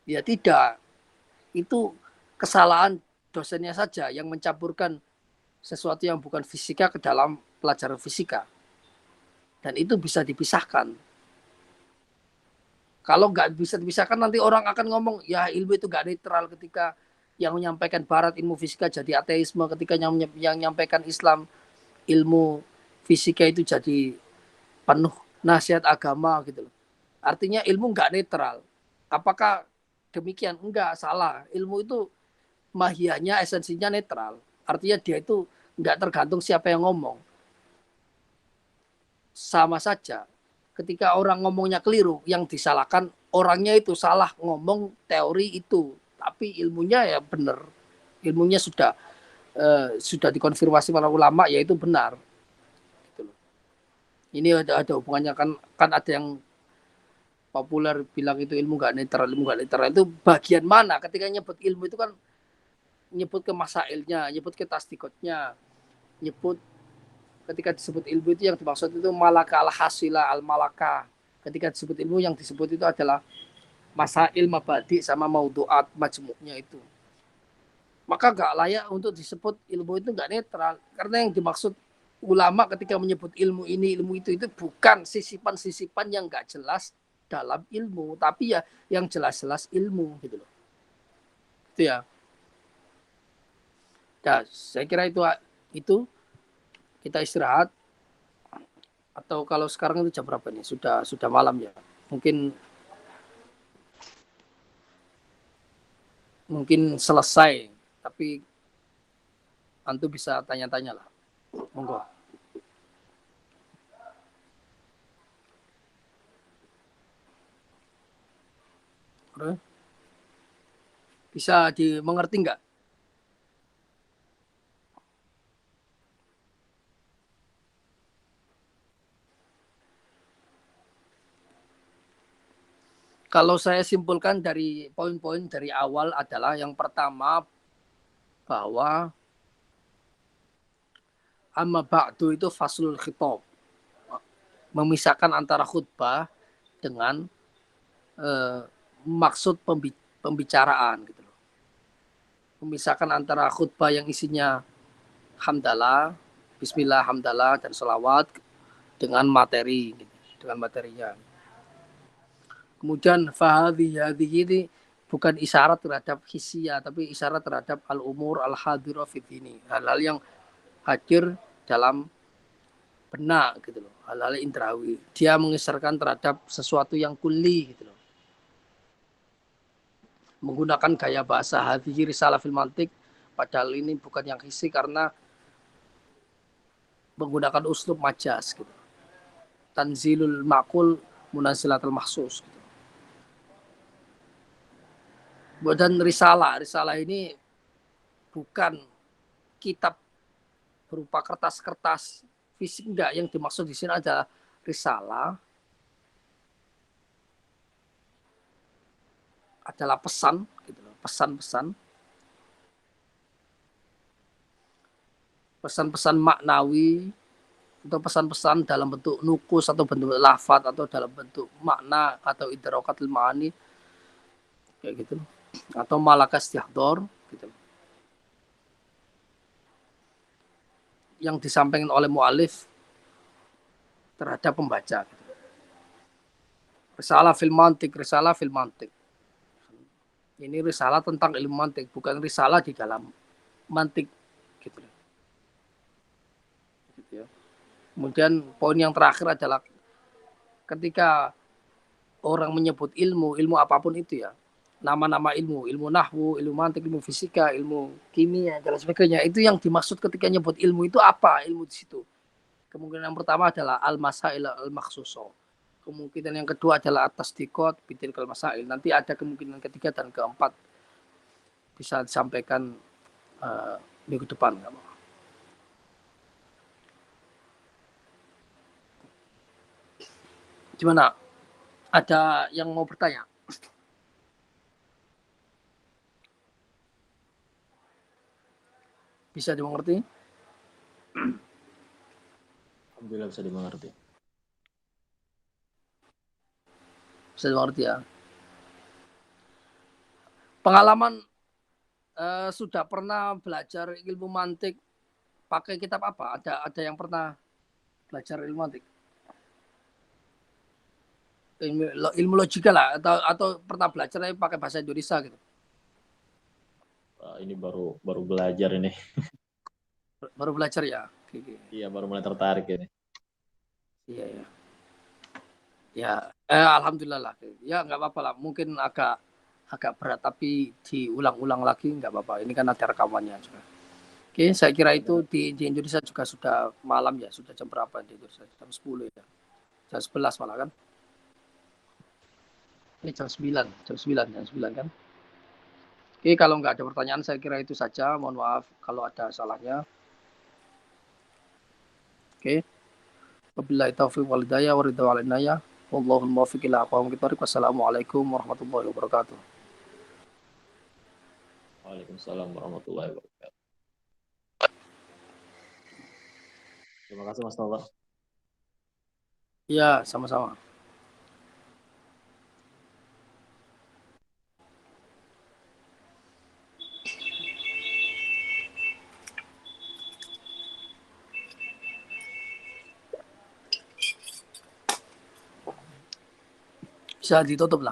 [SPEAKER 1] Ya tidak, itu kesalahan dosennya saja yang mencampurkan sesuatu yang bukan fisika ke dalam pelajaran fisika. Dan itu bisa dipisahkan. Kalau nggak bisa dipisahkan nanti orang akan ngomong, ya ilmu itu nggak netral ketika yang menyampaikan Barat ilmu fisika jadi ateisme, ketika yang menyampaikan Islam ilmu fisika itu jadi penuh nasihat agama gitu loh. Artinya ilmu nggak netral. Apakah demikian? Enggak, salah. Ilmu itu mahiyahnya, esensinya netral. Artinya dia itu nggak tergantung siapa yang ngomong. Sama saja. Ketika orang ngomongnya keliru, yang disalahkan orangnya itu salah ngomong teori itu. Tapi ilmunya ya benar. Ilmunya sudah dikonfirmasi para ulama, yaitu benar. Gitu loh. Ini ada hubungannya kan ada yang populer bilang itu ilmu nggak netral itu bagian mana? Ketika nyebut ilmu itu kan nyebut ke masailnya, nyebut ke tasdikotnya, nyebut ketika disebut ilmu itu yang dimaksud itu malaka al hasila al malaka. Ketika disebut ilmu yang disebut itu adalah masail mabadi sama mauduat majmuknya itu. Maka nggak layak untuk disebut ilmu itu nggak netral, karena yang dimaksud ulama ketika menyebut ilmu ini ilmu itu bukan sisipan-sisipan yang nggak jelas dalam ilmu, tapi ya yang jelas-jelas ilmu gitu loh. Itu ya. Ya, saya kira itu kita istirahat, atau kalau sekarang itu jam berapa nih? Sudah malam ya. Mungkin selesai, tapi antum bisa tanya-tanya lah. Monggo. Bisa dimengerti nggak? Kalau saya simpulkan dari poin-poin dari awal adalah yang pertama bahwa Amma ba'du itu faslul khitab. Memisahkan antara khutbah dengan maksud pembicaraan gitu loh. Memisahkan antara khutbah yang isinya hamdalah, bismillah, hamdalah dan sholawat dengan materi gitu, dengan materinya. Kemudian fahadhi ini bukan isyarat terhadap hisia tapi isyarat terhadap al-umur al-hadira fi ini, hal-hal yang hadir dalam benak gitu loh, hal-hal indrawi. Dia mengisyaratkan terhadap sesuatu yang kuli gitu loh. Menggunakan gaya bahasa hadhihi risalah fil mantik, padahal ini bukan yang hisi karena menggunakan uslub majas gitu. Tanzilul maqul munazilatul mahsus gitu. Dan risalah ini bukan kitab berupa kertas-kertas fisik, enggak. Yang dimaksud di sini adalah risalah adalah pesan gitu loh, pesan-pesan maknawi atau pesan-pesan dalam bentuk nukus atau bentuk lafaz atau dalam bentuk makna atau idrokatul ma'ani kayak gitu loh. Atau malakas istihdor gitu loh. Yang disampaikan oleh mu'alif terhadap pembaca gitu. Risalah fil mantik. Ini risalah tentang ilmu mantik, bukan risalah di dalam mantik gitu. Gitu ya. Kemudian poin yang terakhir adalah ketika orang menyebut ilmu apapun itu ya, nama-nama ilmu nahwu, ilmu mantik, ilmu fisika, ilmu kimia dan sebagainya, itu yang dimaksud ketika nyebut ilmu itu apa? Ilmu di situ. Kemungkinan yang pertama adalah al-masail al-makhsuso. Kemungkinan yang kedua adalah atas dikot bitil masail. Nanti ada kemungkinan ketiga dan keempat bisa disampaikan minggu depan. Gimana? Ada yang mau bertanya? Bisa dimengerti?
[SPEAKER 2] Alhamdulillah bisa dimengerti.
[SPEAKER 1] Bisa dimengerti ya. Pengalaman sudah pernah belajar ilmu mantik pakai kitab apa? Ada yang pernah belajar ilmu mantik? Ilmu logika lah atau pernah belajar pakai bahasa Indonesia gitu.
[SPEAKER 2] Ini baru belajar ini.
[SPEAKER 1] Baru belajar ya.
[SPEAKER 2] Iya, baru mulai tertarik ini.
[SPEAKER 1] Iya ya. Ya, alhamdulillah lah. Ya nggak apa-apa lah. Mungkin agak berat tapi diulang-ulang lagi nggak apa-apa. Ini kan ada rekamannya juga. Oke, saya kira itu di Indonesia juga sudah malam ya. Sudah jam berapa di Indonesia? Jam 10 ya. Jam 11 malah kan? Ini jam 9 kan? Oke, kalau nggak ada pertanyaan saya kira itu saja. Mohon maaf kalau ada salahnya. Oke. Wabillahi taufiq wal hidayah wa ridha wal inayah. Wallahul muwaffiq ila aqwamit thoriq. Wassalamualaikum warahmatullahi wabarakatuh.
[SPEAKER 2] Waalaikumsalam warahmatullahi wabarakatuh. Terima kasih Mas Nova.
[SPEAKER 1] Ya, sama-sama. Bisa ditutup lah.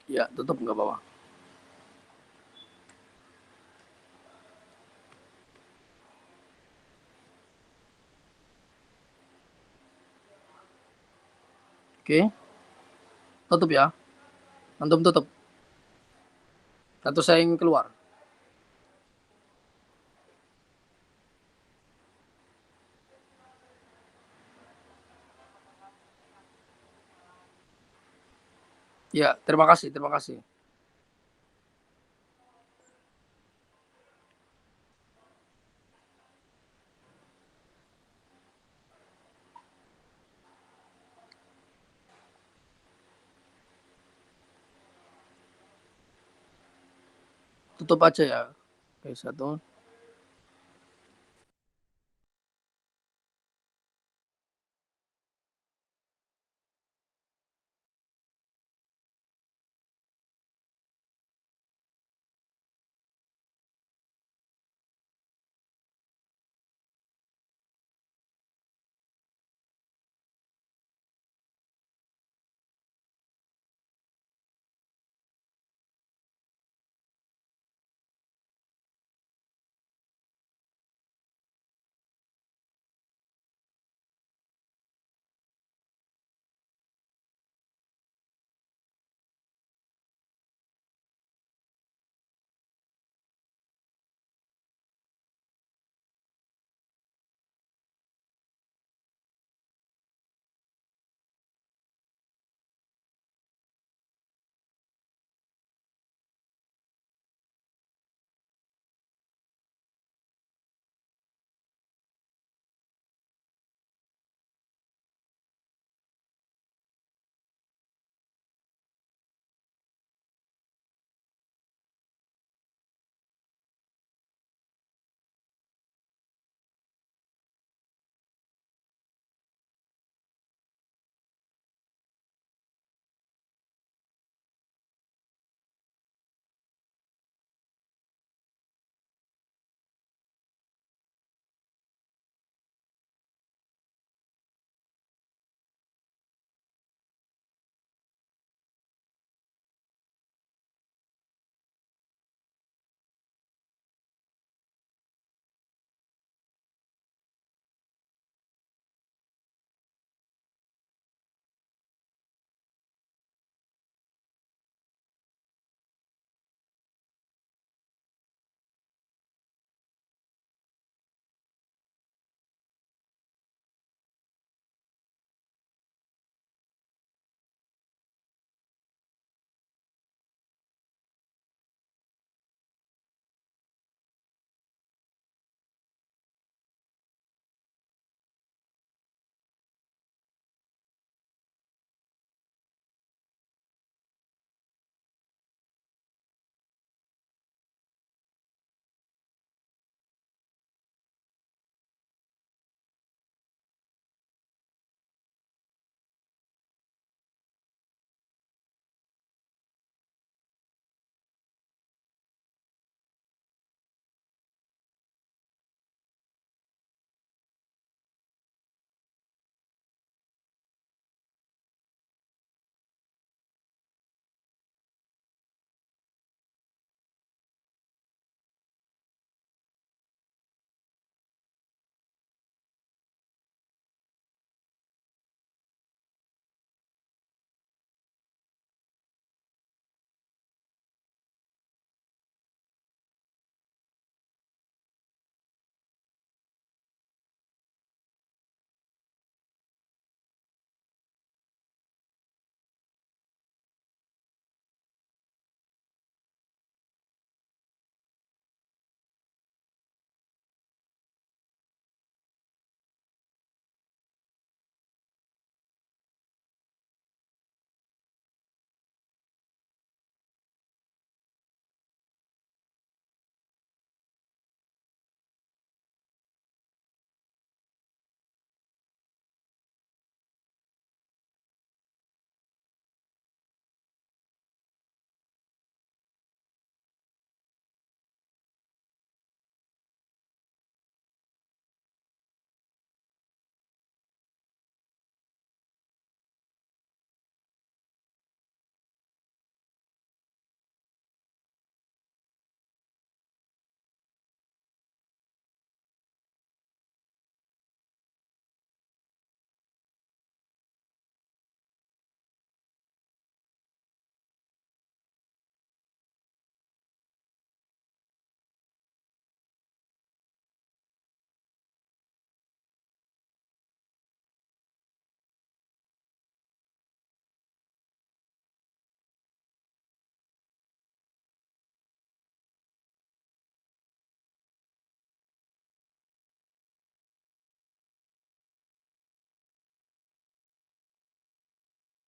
[SPEAKER 1] Ya, tutup nggak apa-apa. Oke. Tutup ya. Antum tutup. Atau saya ingin keluar. Ya, terima kasih, terima kasih. tutup aja ya. Oke, 1,